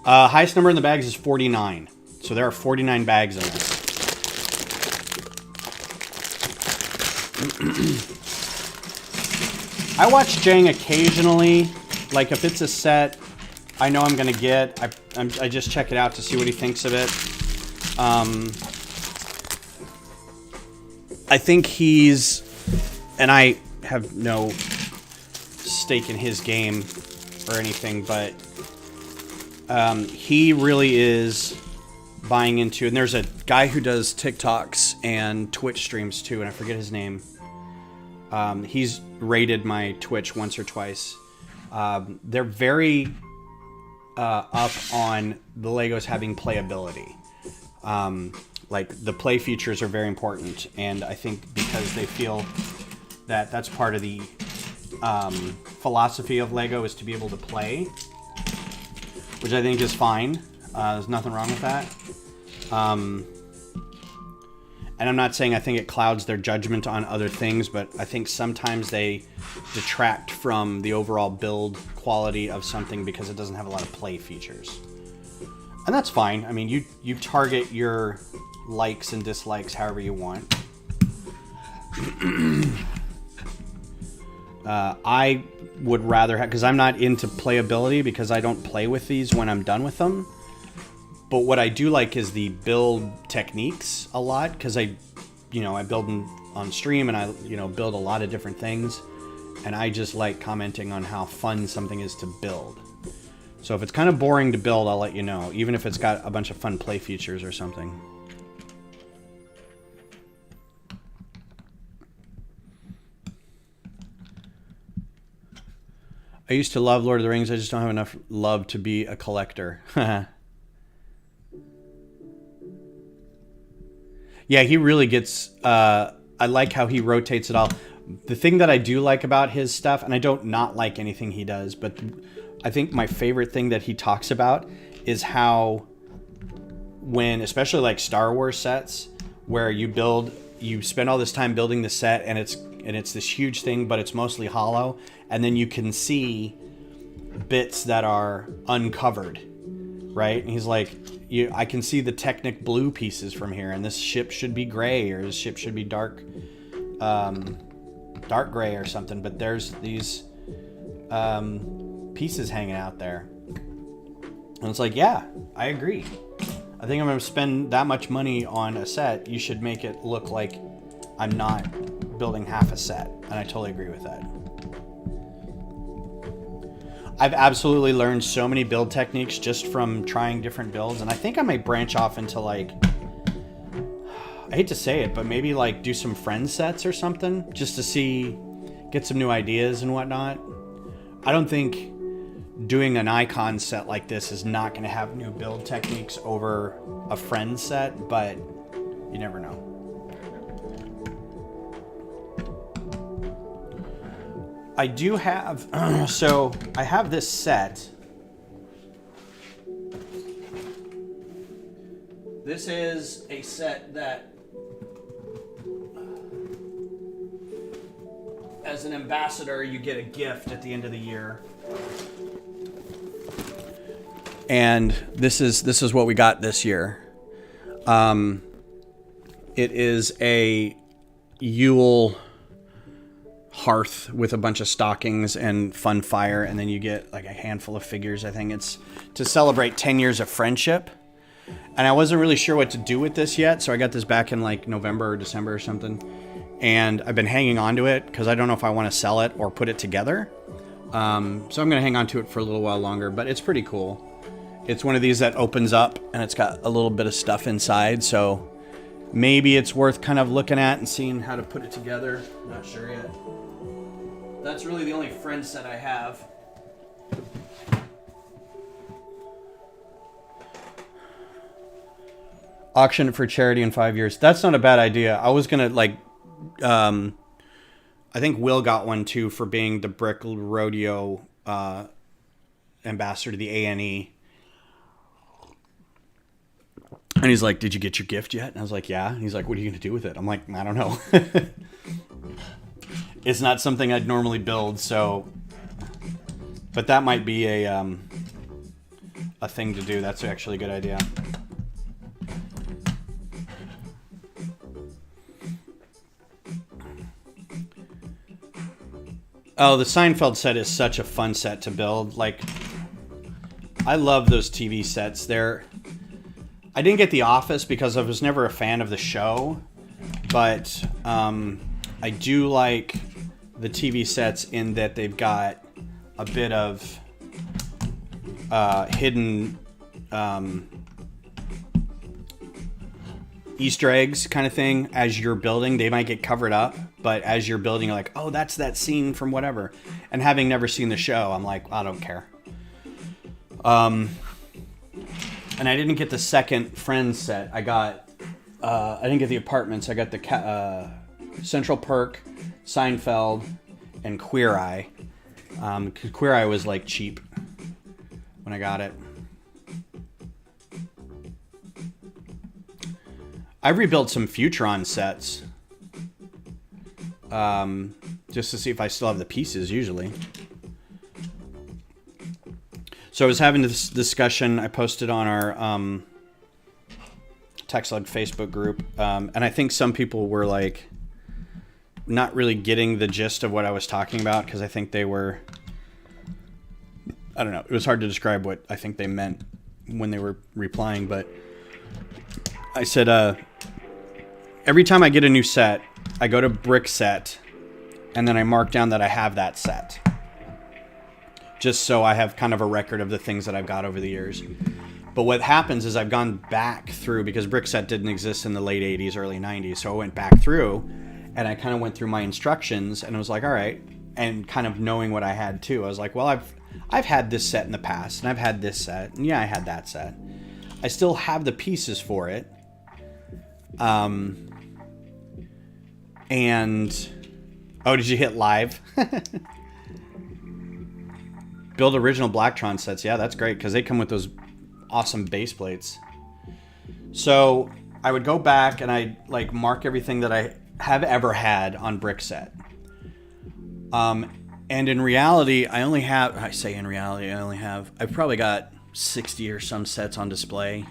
Highest number in the bags is 49. So there are 49 bags in this. I watch Jang occasionally. Like if it's a set I know I'm going to get, I just check it out to see what he thinks of it. I think he's, and I have no stake in his game or anything, but he really is buying into, and there's a guy who does TikToks and Twitch streams too, and I forget his name. He's rated my Twitch once or twice. They're very up on the Legos having playability. Like the play features are very important, and I think because they feel that that's part of the philosophy of Lego is to be able to play, which I think is fine. There's nothing wrong with that. And I'm not saying I think it clouds their judgment on other things, but I think sometimes they detract from the overall build quality of something because it doesn't have a lot of play features. And that's fine. I mean, you target your likes and dislikes however you want. I would rather have, because I'm not into playability because I don't play with these when I'm done with them. But what I do like is the build techniques a lot, because I build on stream and I, build a lot of different things. And I just like commenting on how fun something is to build. So if it's kind of boring to build, I'll let you know, even if it's got a bunch of fun play features or something. I used to love Lord of the Rings. I just don't have enough love to be a collector. Yeah, he really gets... I like how he rotates it all. The thing that I do like about his stuff, and I don't not like anything he does, but I think my favorite thing that he talks about is how when, especially like Star Wars sets, where you spend all this time building the set, and it's this huge thing, but it's mostly hollow, and then you can see bits that are uncovered, right? And he's like, I can see the Technic blue pieces from here, and this ship should be gray, or this ship should be dark gray or something, but there's these pieces hanging out there. And it's like, yeah, I agree. I think I'm going to spend that much money on a set. You should make it look like I'm not building half a set. And I totally agree with that. I've absolutely learned so many build techniques just from trying different builds. And I think I might branch off into like, I hate to say it, but maybe like do some friend sets or something just to get some new ideas and whatnot. I don't think doing an icon set like this is not going to have new build techniques over a friend set, but you never know. I do have, so I have this set. This is a set that, as an ambassador, you get a gift at the end of the year. And this is what we got this year. It is a Yule hearth with a bunch of stockings and fun fire, and then you get like a handful of figures. I think it's to celebrate 10 years of friendship. And I wasn't really sure what to do with this yet, so I got this back in like November or December or something. And I've been hanging on to it because I don't know if I want to sell it or put it together. So I'm going to hang on to it for a little while longer, but it's pretty cool. It's one of these that opens up and it's got a little bit of stuff inside, so maybe it's worth kind of looking at and seeing how to put it together. Not sure yet. That's really the only friend set I have. Auction it for charity in 5 years. That's not a bad idea. I was going to like, I think Will got one too for being the Brick Rodeo ambassador to the A&E. And he's like, did you get your gift yet? And I was like, yeah. And he's like, what are you going to do with it? I'm like, I don't know. It's not something I'd normally build, so... But that might be a thing to do. That's actually a good idea. Oh, the Seinfeld set is such a fun set to build. Like, I love those TV sets. I didn't get The Office because I was never a fan of the show, but I do like the TV sets in that they've got a bit of hidden Easter eggs kind of thing as you're building. They might get covered up, but as you're building, you're like, oh, that's that scene from whatever. And having never seen the show, I'm like, I don't care. And I didn't get the second Friends set. I didn't get the apartments. I got the Central Perk, Seinfeld, and Queer Eye. Queer Eye was like cheap when I got it. I rebuilt some Futron sets. Just to see if I still have the pieces usually. So I was having this discussion. I posted on our TechSlug Facebook group. And I think some people were like not really getting the gist of what I was talking about because I think they were, I don't know. It was hard to describe what I think they meant when they were replying. But I said, every time I get a new set, I go to Brick Set and then I mark down that I have that set. Just so I have kind of a record of the things that I've got over the years. But what happens is I've gone back through, because Brickset didn't exist in the late 80s, early 90s. So I went back through and I kind of went through my instructions and I was like, all right. And kind of knowing what I had too. I was like, well, I've had this set in the past and I've had this set. And yeah, I had that set. I still have the pieces for it. And, oh, did you hit live? Build original Blacktron sets. Yeah, that's great because they come with those awesome base plates. So I would go back and I like mark everything that I have ever had on Brickset. And in reality, I've probably got 60 or some sets on display.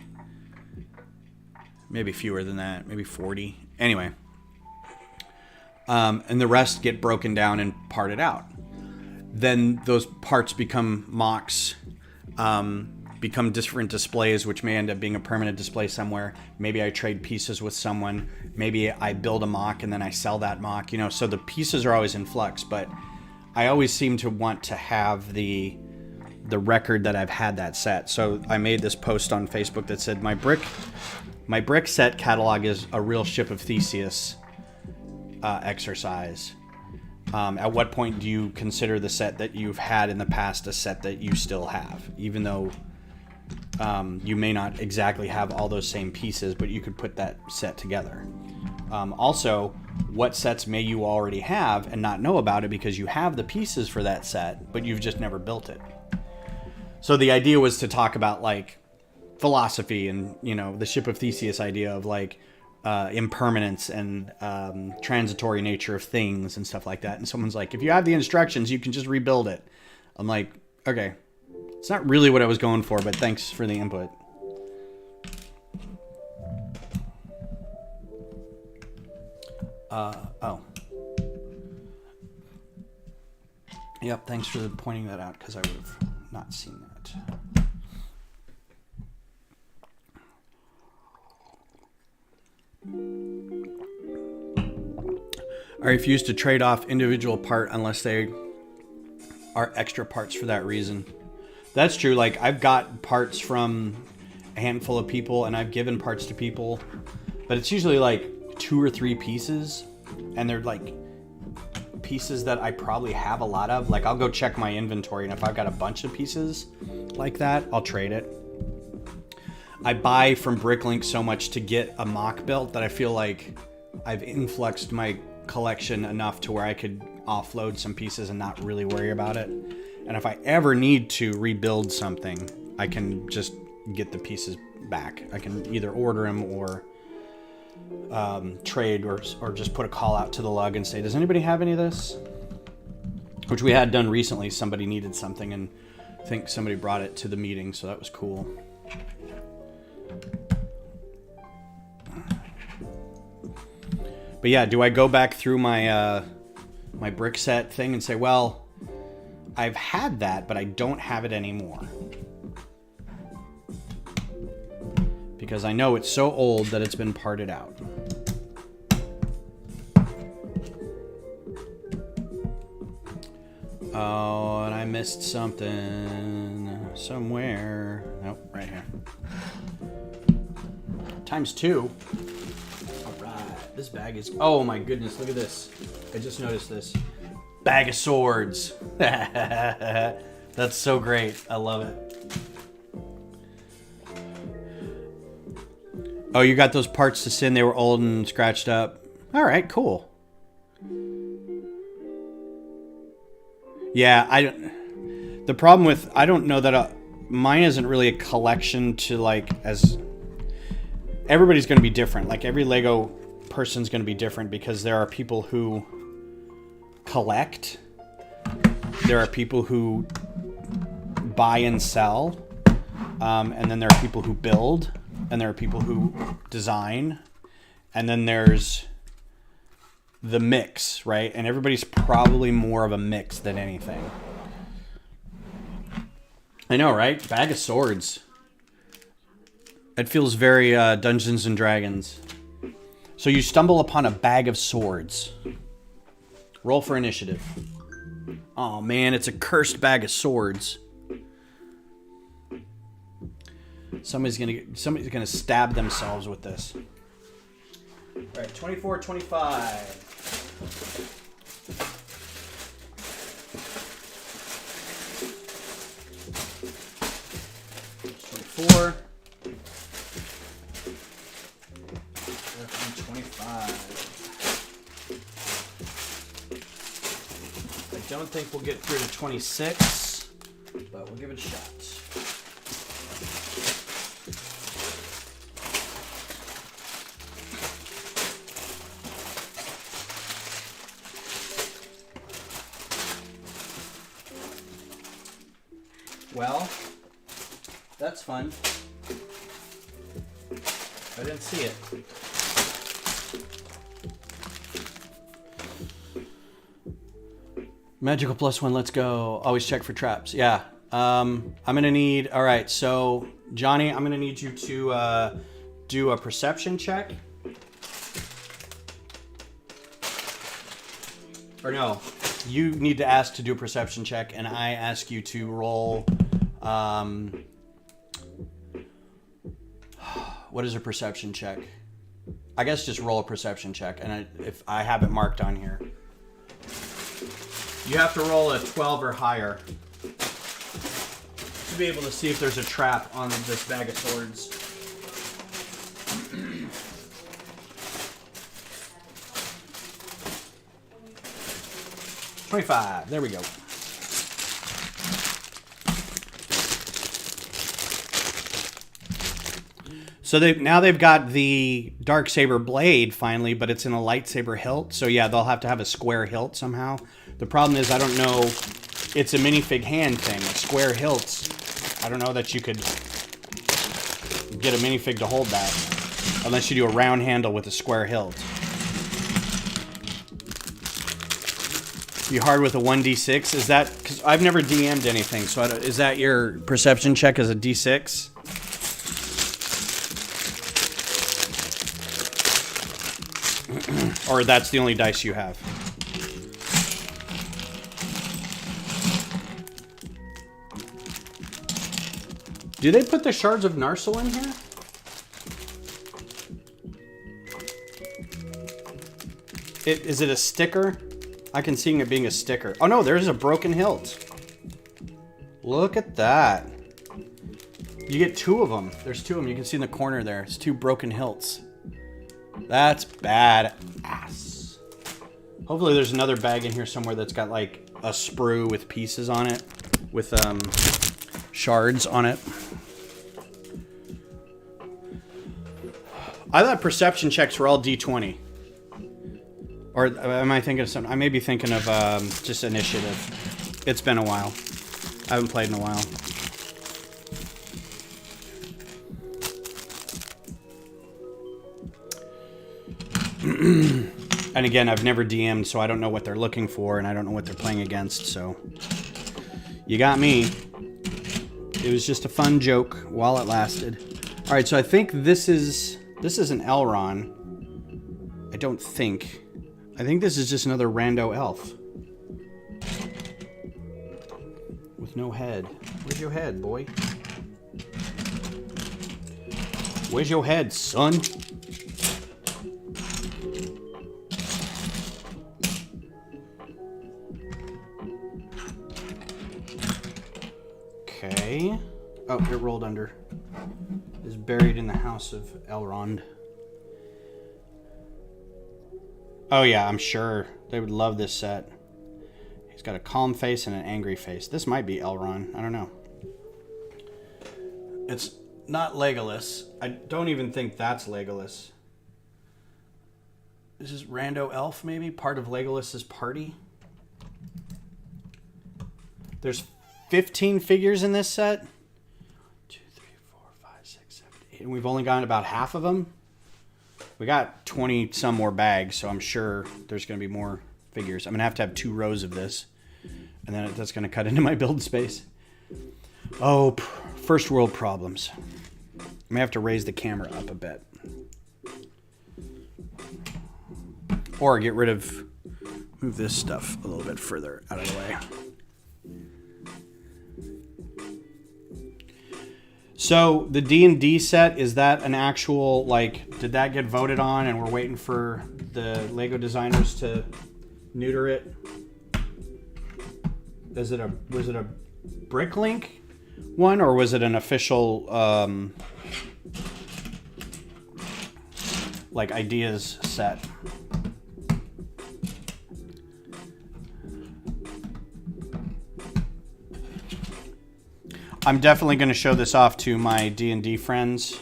Maybe fewer than that, maybe 40. Anyway. And the rest get broken down and parted out. Then those parts become mocks, become different displays, which may end up being a permanent display somewhere. Maybe I trade pieces with someone. Maybe I build a mock and then I sell that mock. You know, so the pieces are always in flux, but I always seem to want to have the record that I've had that set. So I made this post on Facebook that said my brick set catalog is a real Ship of Theseus exercise. At what point do you consider the set that you've had in the past a set that you still have, even though you may not exactly have all those same pieces, but you could put that set together. Also, what sets may you already have and not know about it because you have the pieces for that set, but you've just never built it. So the idea was to talk about like philosophy and, you know, the Ship of Theseus idea of like impermanence and transitory nature of things and stuff like that. And someone's like, if you have the instructions, you can just rebuild it. I'm like, okay, it's not really what I was going for, but thanks for the input. Oh. Yep, thanks for pointing that out because I would have not seen that. I refuse to trade off individual part unless they are extra parts for that reason. That's true. Like, I've got parts from a handful of people and I've given parts to people, but it's usually like 2 or 3 pieces, and they're like pieces that I probably have a lot of. Like, I'll go check my inventory, and if I've got a bunch of pieces like that, I'll trade it. I buy from Bricklink so much to get a mock built that I feel like I've influxed my collection enough to where I could offload some pieces and not really worry about it. And if I ever need to rebuild something, I can just get the pieces back. I can either order them or trade or just put a call out to the lug and say, does anybody have any of this? Which we had done recently. Somebody needed something and I think somebody brought it to the meeting, so that was cool. But yeah, do I go back through my my brick set thing and say, well, I've had that, but I don't have it anymore. Because I know it's so old that it's been parted out. Oh, and I missed something somewhere. Nope, right here. ×2. All right, this bag is, oh my goodness, look at this. I just noticed this. Bag of swords. That's so great. I love it. Oh, you got those parts to sin. They were old and scratched up. All right, cool. Yeah, the problem with, I don't know that mine isn't really a collection to like, as everybody's going to be different. Like every Lego person's going to be different because there are people who collect. There are people who buy and sell. And then there are people who build. And there are people who design. And then there's the mix, right? And everybody's probably more of a mix than anything. I know, right? Bag of swords. It feels very Dungeons and Dragons. So you stumble upon a bag of swords. Roll for initiative. Oh man, it's a cursed bag of swords. Somebody's gonna stab themselves with this. All right, 24, 25. 24. 25. I don't think we'll get through to 26, but we'll give it a shot. Well, that's fun. I didn't see it. Magical +1, let's go. Always check for traps. Yeah. I'm going to need... All right, so, Johnny, I'm going to need you to do a perception check. Or no, you need to ask to do a perception check, and I ask you to roll... what is a perception check? I guess just roll a perception check, and if I have it marked on here. You have to roll a 12 or higher to be able to see if there's a trap on this bag of swords. $25. There we go. So now they've got the Darksaber blade finally, but it's in a lightsaber hilt. So yeah, they'll have to have a square hilt somehow. The problem is I don't know. It's a minifig hand thing. Square hilts. I don't know that you could get a minifig to hold that unless you do a round handle with a square hilt. Be hard with a 1d6. Is that because I've never DM'd anything? So is that your perception check as a d6? Or that's the only dice you have? Do they put the shards of Narsil in here? Is it a sticker? I can see it being a sticker. Oh no, there's a broken hilt. Look at that. You get two of them. There's two of them. You can see in the corner there. It's two broken hilts. That's badass. Hopefully there's another bag in here somewhere that's got like a sprue with pieces on it. With shards on it. I thought perception checks were all D20. Or am I thinking of something? I may be thinking of just initiative. It's been a while. I haven't played in a while. And again, I've never DM'd, so I don't know what they're looking for, and I don't know what they're playing against, so... You got me. It was just a fun joke while it lasted. Alright, so I think this is an Elrond. I don't think. I think this is just another rando elf. With no head. Where's your head, boy? Where's your head, son? Okay. Oh, it rolled under. Is buried in the house of Elrond. Oh yeah, I'm sure they would love this set. He's got a calm face and an angry face. This might be Elrond. I don't know. It's not Legolas. I don't even think that's Legolas. This is Rando Elf, maybe? Part of Legolas's party? There's 15 figures in this set? 2, 3, 4, 5, 6, 7, 8. And we've only gotten about half of them. We got 20 some more bags, so I'm sure there's going to be more figures. I'm going to have 2 rows of this. And then that's going to cut into my build space. Oh, first world problems. I may have to raise the camera up a bit. Or get rid of... Move this stuff a little bit further out of the way. So the D&D set, is that an actual, like, did that get voted on and we're waiting for the Lego designers to neuter it? Was it a Bricklink one, or was it an official, like, ideas set? I'm definitely going to show this off to my D&D friends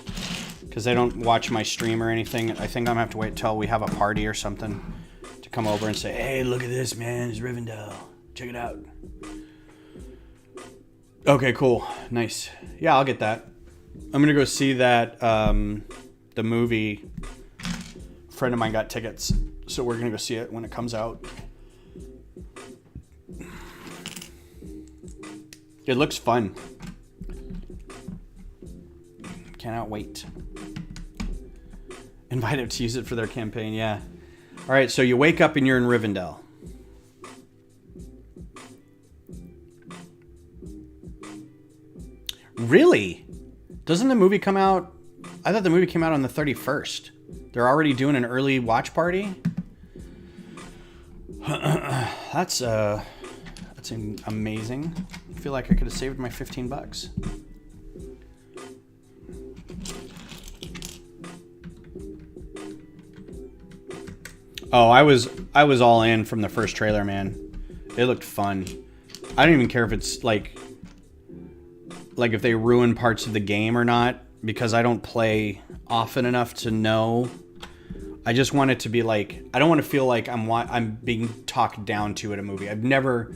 because they don't watch my stream or anything. I think I'm going to have to wait until we have a party or something to come over and say, hey, look at this, man. It's Rivendell. Check it out. Okay, cool. Nice. Yeah, I'll get that. I'm going to go see that, the movie. A friend of mine got tickets, so we're going to go see it when it comes out. It looks fun. Cannot wait. Invite them to use it for their campaign, yeah. All right, so you wake up and you're in Rivendell. Really? Doesn't the movie come out? I thought the movie came out on the 31st. They're already doing an early watch party? That's That's amazing. I feel like I could have saved my 15 bucks. Oh, I was all in from the first trailer, man. It looked fun. I don't even care if it's like if they ruin parts of the game or not, because I don't play often enough to know. I just want it to be like, I don't want to feel like I'm being talked down to at a movie. I've never,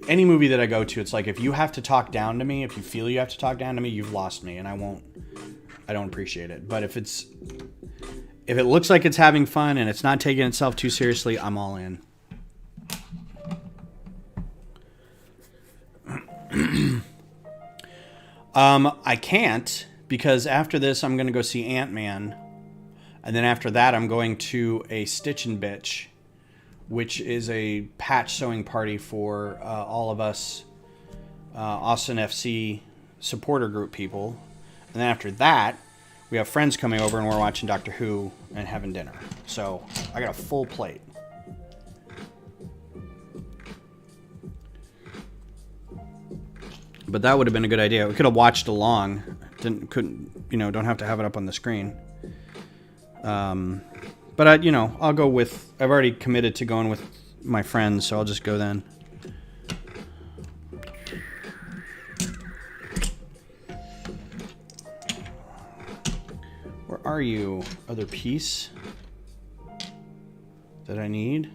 any movie that I go to, it's like, if you have to talk down to me, if you feel you have to talk down to me, you've lost me, and I don't appreciate it. But if it looks like it's having fun and it's not taking itself too seriously, I'm all in. I can't, because after this I'm going to go see Ant-Man. And then after that, I'm going to a Stitch and Bitch, which is a patch sewing party for all of us Austin FC supporter group people. And then after that, we have friends coming over and we're watching Doctor Who and having dinner. So I got a full plate. But that would have been a good idea. We could have watched along. Don't have to have it up on the screen. But I'll go with, I've already committed to going with my friends, so I'll just go then. Where are you, other piece that I need?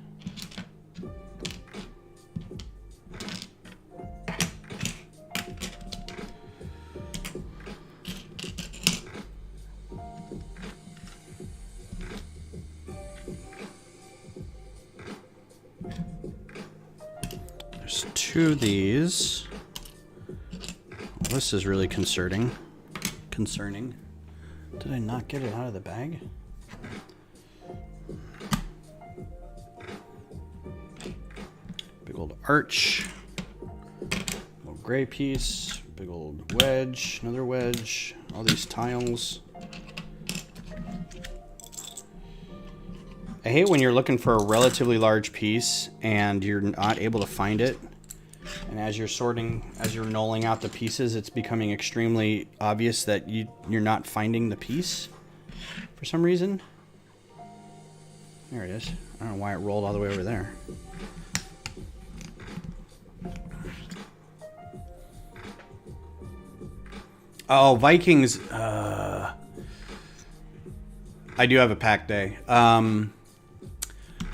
Two of these. This is really concerning. Did I not get it out of the bag? Big old arch. Little gray piece. Big old wedge. Another wedge. All these tiles. I hate when you're looking for a relatively large piece and you're not able to find it. And as you're nulling out the pieces, it's becoming extremely obvious that you're not finding the piece for some reason. There it is. I don't know why it rolled all the way over there. Oh, Vikings. I do have a pack day.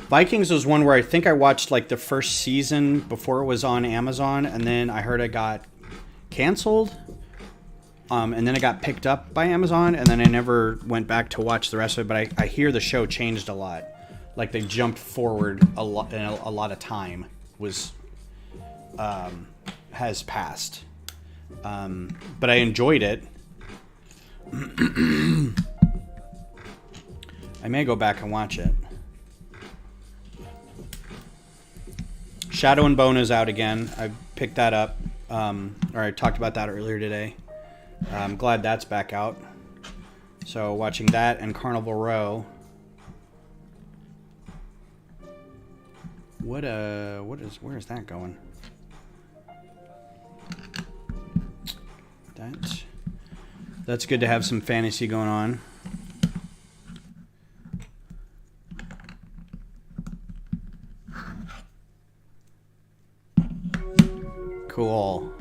Vikings was one where I think I watched like the first season before it was on Amazon, and then I heard it got canceled, and then it got picked up by Amazon, and then I never went back to watch the rest of it. But I hear the show changed a lot, like they jumped forward a lot, and a lot of time has passed. But I enjoyed it. I may go back and watch it. Shadow and Bone is out again. I picked that up, or I talked about that earlier today. I'm glad that's back out. So watching that and Carnival Row. Where is that going? That's good to have some fantasy going on. Cool.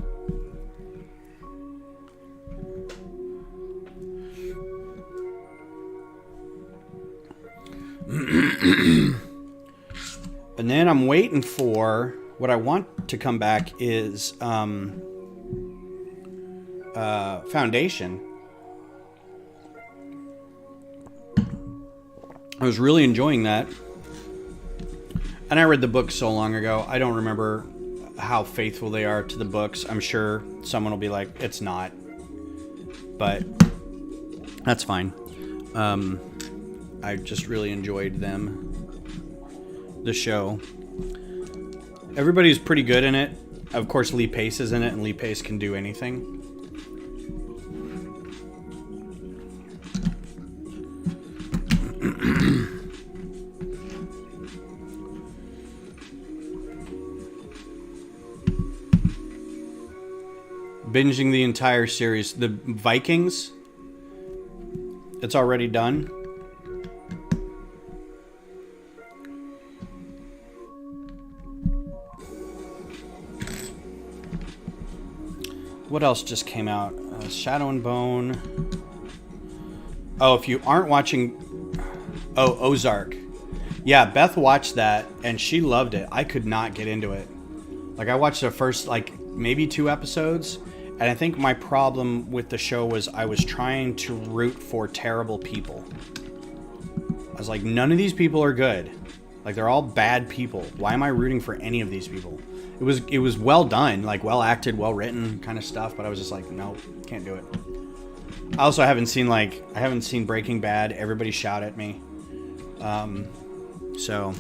And then I'm waiting for what I want to come back is Foundation. I was really enjoying that. And I read the book so long ago, I don't remember how faithful they are to the books. I'm sure someone will be like, it's not. But that's fine. I just really enjoyed the show. Everybody's pretty good in it. Of course, Lee Pace is in it, and Lee Pace can do anything. Binging the entire series. The Vikings. It's already done. What else just came out? Shadow and Bone. Oh, if you aren't watching... Oh, Ozark. Yeah, Beth watched that, and she loved it. I could not get into it. Like, I watched the first, like, maybe 2 episodes, and I think my problem with the show was I was trying to root for terrible people. I was like, none of these people are good. Like, they're all bad people. Why am I rooting for any of these people? It was well done, like, well acted, well written kind of stuff, but I was just like, no, can't do it. I also haven't seen Breaking Bad. Everybody shout at me. So...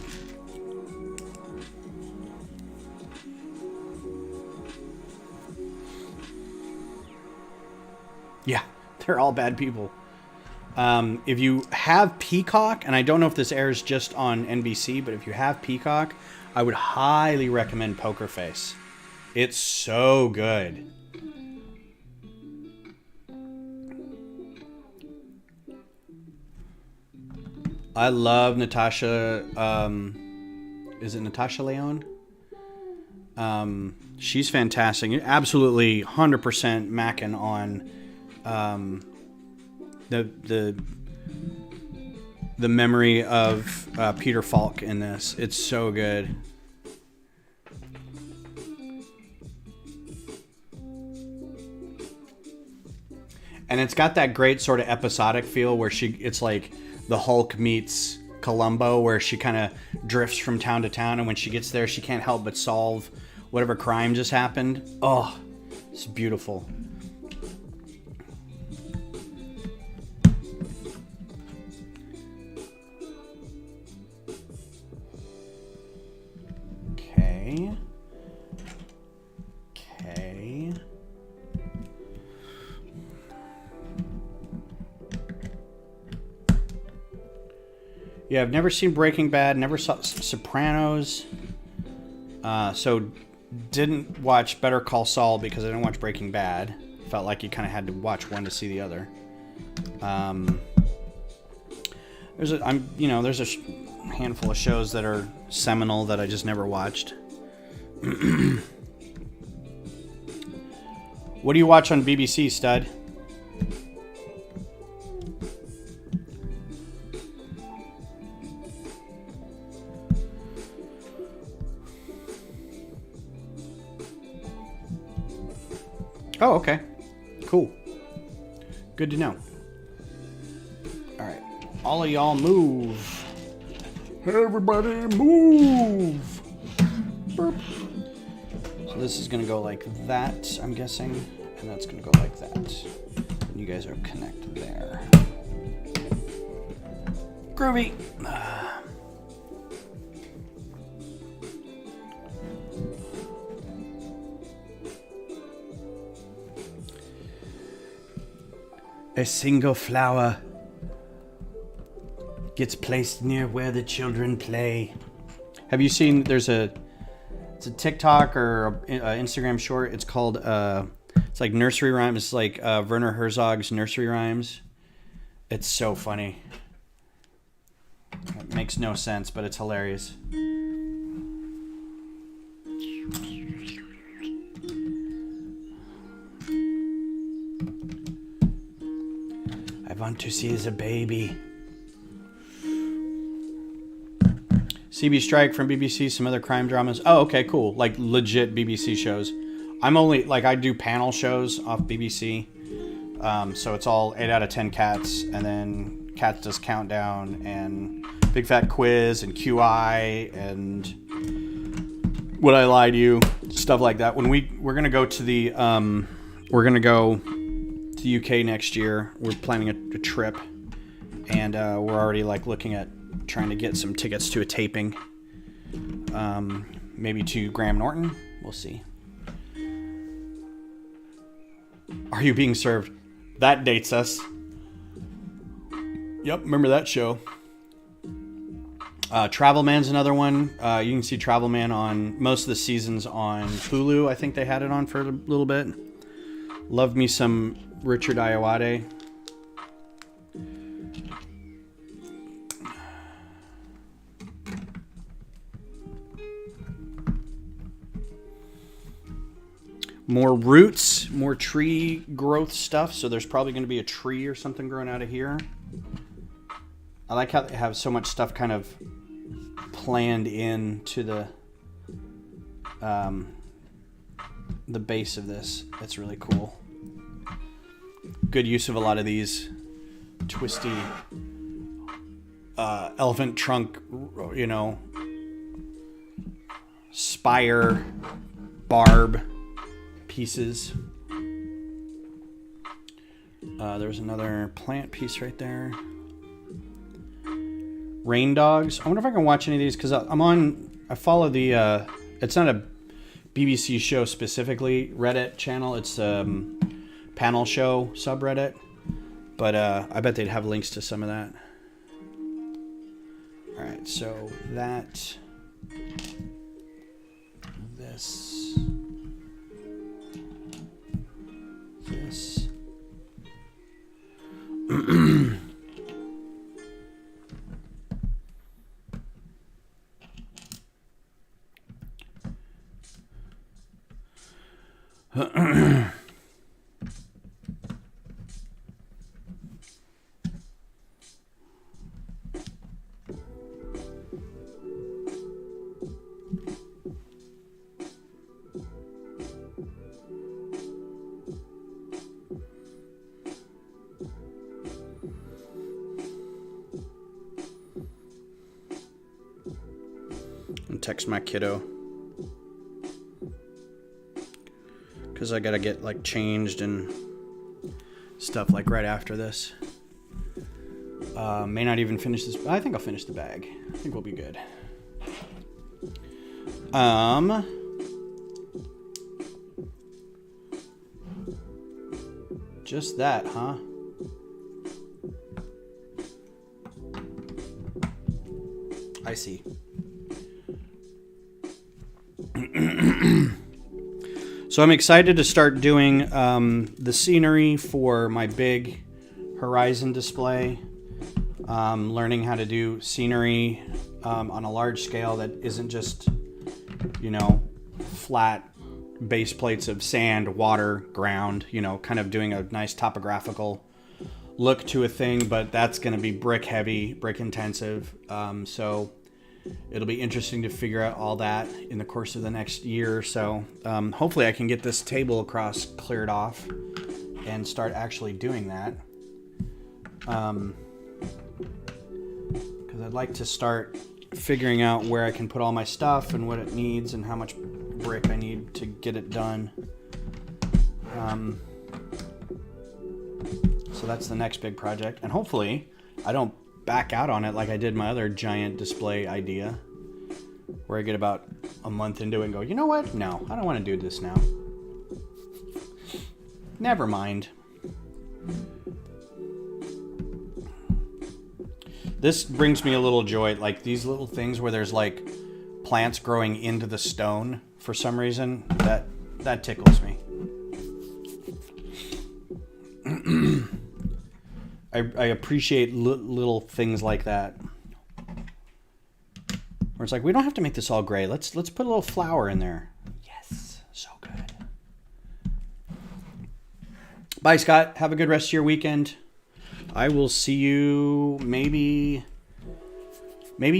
yeah, they're all bad people. If you have Peacock, and I don't know if this airs just on NBC, but if you have Peacock, I would highly recommend Poker Face. It's so good. I love Natasha. Is it Natasha Leone? She's fantastic. Absolutely 100% macking on the memory of Peter Falk in this. It's so good. And it's got that great sort of episodic feel where it's like the Hulk meets Columbo, where she kind of drifts from town to town, and when she gets there, she can't help but solve whatever crime just happened. Oh, it's beautiful. Okay. Yeah, I've never seen Breaking Bad, never saw Sopranos, so didn't watch Better Call Saul because I didn't watch Breaking Bad. Felt like you kind of had to watch one to see the other. There's a handful of shows that are seminal that I just never watched. What do you watch on BBC, stud? Oh, okay. Cool. Good to know. All right. All of y'all move. Everybody move. Burp. So this is going to go like that, I'm guessing. And that's going to go like that. And you guys are connected there. Groovy. A single flower gets placed near where the children play. Have you seen, it's a TikTok or Instagram short. It's called, it's like nursery rhymes. It's like Werner Herzog's nursery rhymes. It's so funny. It makes no sense, but it's hilarious. I want to see the baby. CB Strike from BBC, some other crime dramas. Oh, okay, cool. Like legit BBC shows. I'm only, like, I do panel shows off BBC. So it's all 8 out of 10 cats, and then Cats Does Countdown, and Big Fat Quiz, and QI, and Would I Lie to You? Stuff like that. When we're gonna go to the the UK next year. We're planning a trip, and we're already like looking at trying to get some tickets to a taping, maybe to Graham Norton. We'll see. Are You Being Served? That dates us. Yep, remember that show. Travel Man's another one. You can see Travel Man on most of the seasons on Hulu. I think they had it on for a little bit. Love me some Richard Ayoade. More roots, more tree growth stuff. So there's probably going to be a tree or something growing out of here. I like how they have so much stuff kind of planned into the base of this. It's really cool. Good use of a lot of these twisty elephant trunk, you know, spire, barb pieces. There's another plant piece right there. Rain dogs. I wonder if I can watch any of these because I follow the, it's not a BBC show specifically Reddit channel. It's panel show subreddit. But I bet they'd have links to some of that. All right, so this. And text my kiddo because I gotta get like changed and stuff like right after this. May not even finish this. I think I'll finish the bag. I think we'll be good. Just that, huh? I see. So I'm excited to start doing the scenery for my big Horizon display. Learning how to do scenery on a large scale that isn't just, you know, flat base plates of sand, water, ground, you know, kind of doing a nice topographical look to a thing, but that's going to be brick heavy, brick intensive. So it'll be interesting to figure out all that in the course of the next year or so. Hopefully I can get this table across cleared off and start actually doing that. Because I'd like to start figuring out where I can put all my stuff and what it needs and how much brick I need to get it done. So that's the next big project. And hopefully I don't back out on it like I did my other giant display idea, where I get about a month into it and go, you know what? No, I don't want to do this now. Never mind. This brings me a little joy, like these little things where there's like plants growing into the stone for some reason. That tickles me. I appreciate little things like that. Where it's like, we don't have to make this all gray. Let's put a little flower in there. Yes, so good. Bye, Scott. Have a good rest of your weekend. I will see you maybe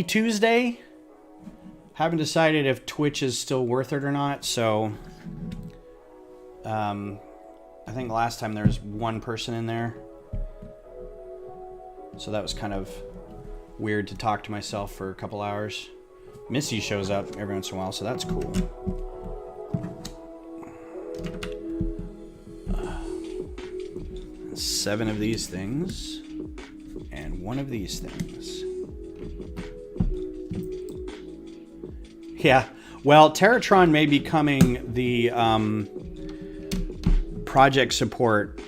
Tuesday. Haven't decided if Twitch is still worth it or not. So, I think last time there was one person in there. So that was kind of weird to talk to myself for a couple hours. Missy shows up every once in a while, so that's cool. Seven of these things and one of these things. Yeah, well, Terratron may be becoming the project support.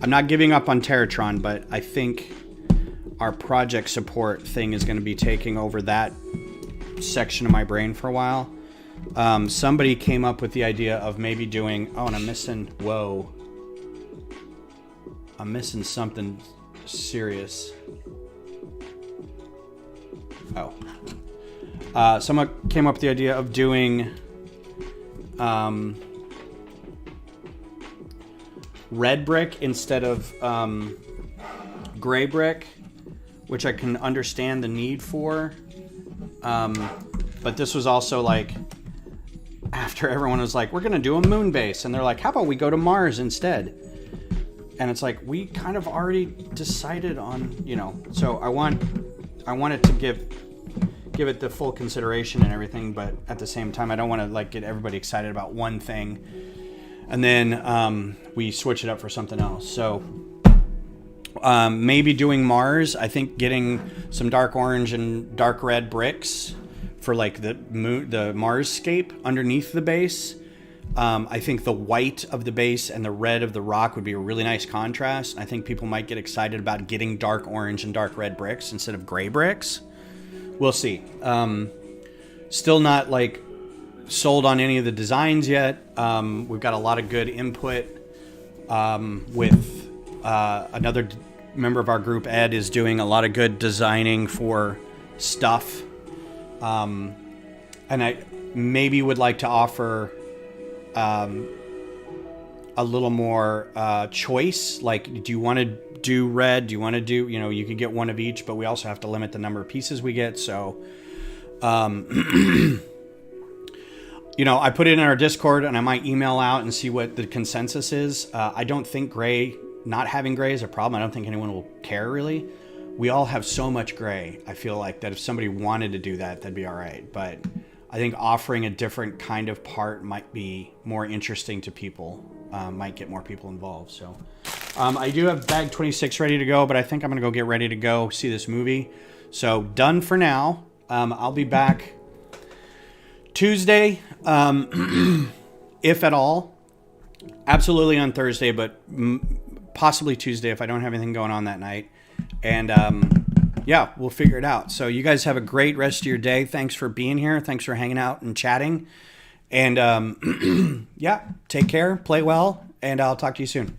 I'm not giving up on Terratron, but I think our project support thing is going to be taking over that section of my brain for a while. somebody came up with the idea of maybe doing, oh, and I'm missing, whoa. I'm missing something serious. Oh. Someone came up with the idea of doing red brick instead of gray brick, which I can understand the need for. But this was also like after everyone was like, we're going to do a moon base. And they're like, how about we go to Mars instead? And it's like, we kind of already decided on, you know, so I wanted to give it the full consideration and everything. But at the same time, I don't want to like get everybody excited about one thing and then we switch it up for something else. So maybe doing Mars, I think getting some dark orange and dark red bricks for like the Marsscape underneath the base. I think the white of the base and the red of the rock would be a really nice contrast. I think people might get excited about getting dark orange and dark red bricks instead of gray bricks. We'll see. Still not like sold on any of the designs yet. We've got a lot of good input with another member of our group, Ed, is doing a lot of good designing for stuff. And I maybe would like to offer a little more choice. Like, do you want to do red? Do you want to do, you know, you could get one of each, but we also have to limit the number of pieces we get. So, you know, I put it in our Discord and I might email out and see what the consensus is. I don't think not having gray is a problem. I don't think anyone will care really. We all have so much gray. I feel like that if somebody wanted to do that, that'd be all right. But I think offering a different kind of part might be more interesting to people, might get more people involved. So I do have bag 26 ready to go, but I think I'm going to go get ready to go see this movie. So done for now. I'll be back Tuesday, if at all. Absolutely on Thursday, but possibly Tuesday if I don't have anything going on that night. And yeah, we'll figure it out. So you guys have a great rest of your day. Thanks for being here. Thanks for hanging out and chatting. And yeah, take care, play well, and I'll talk to you soon.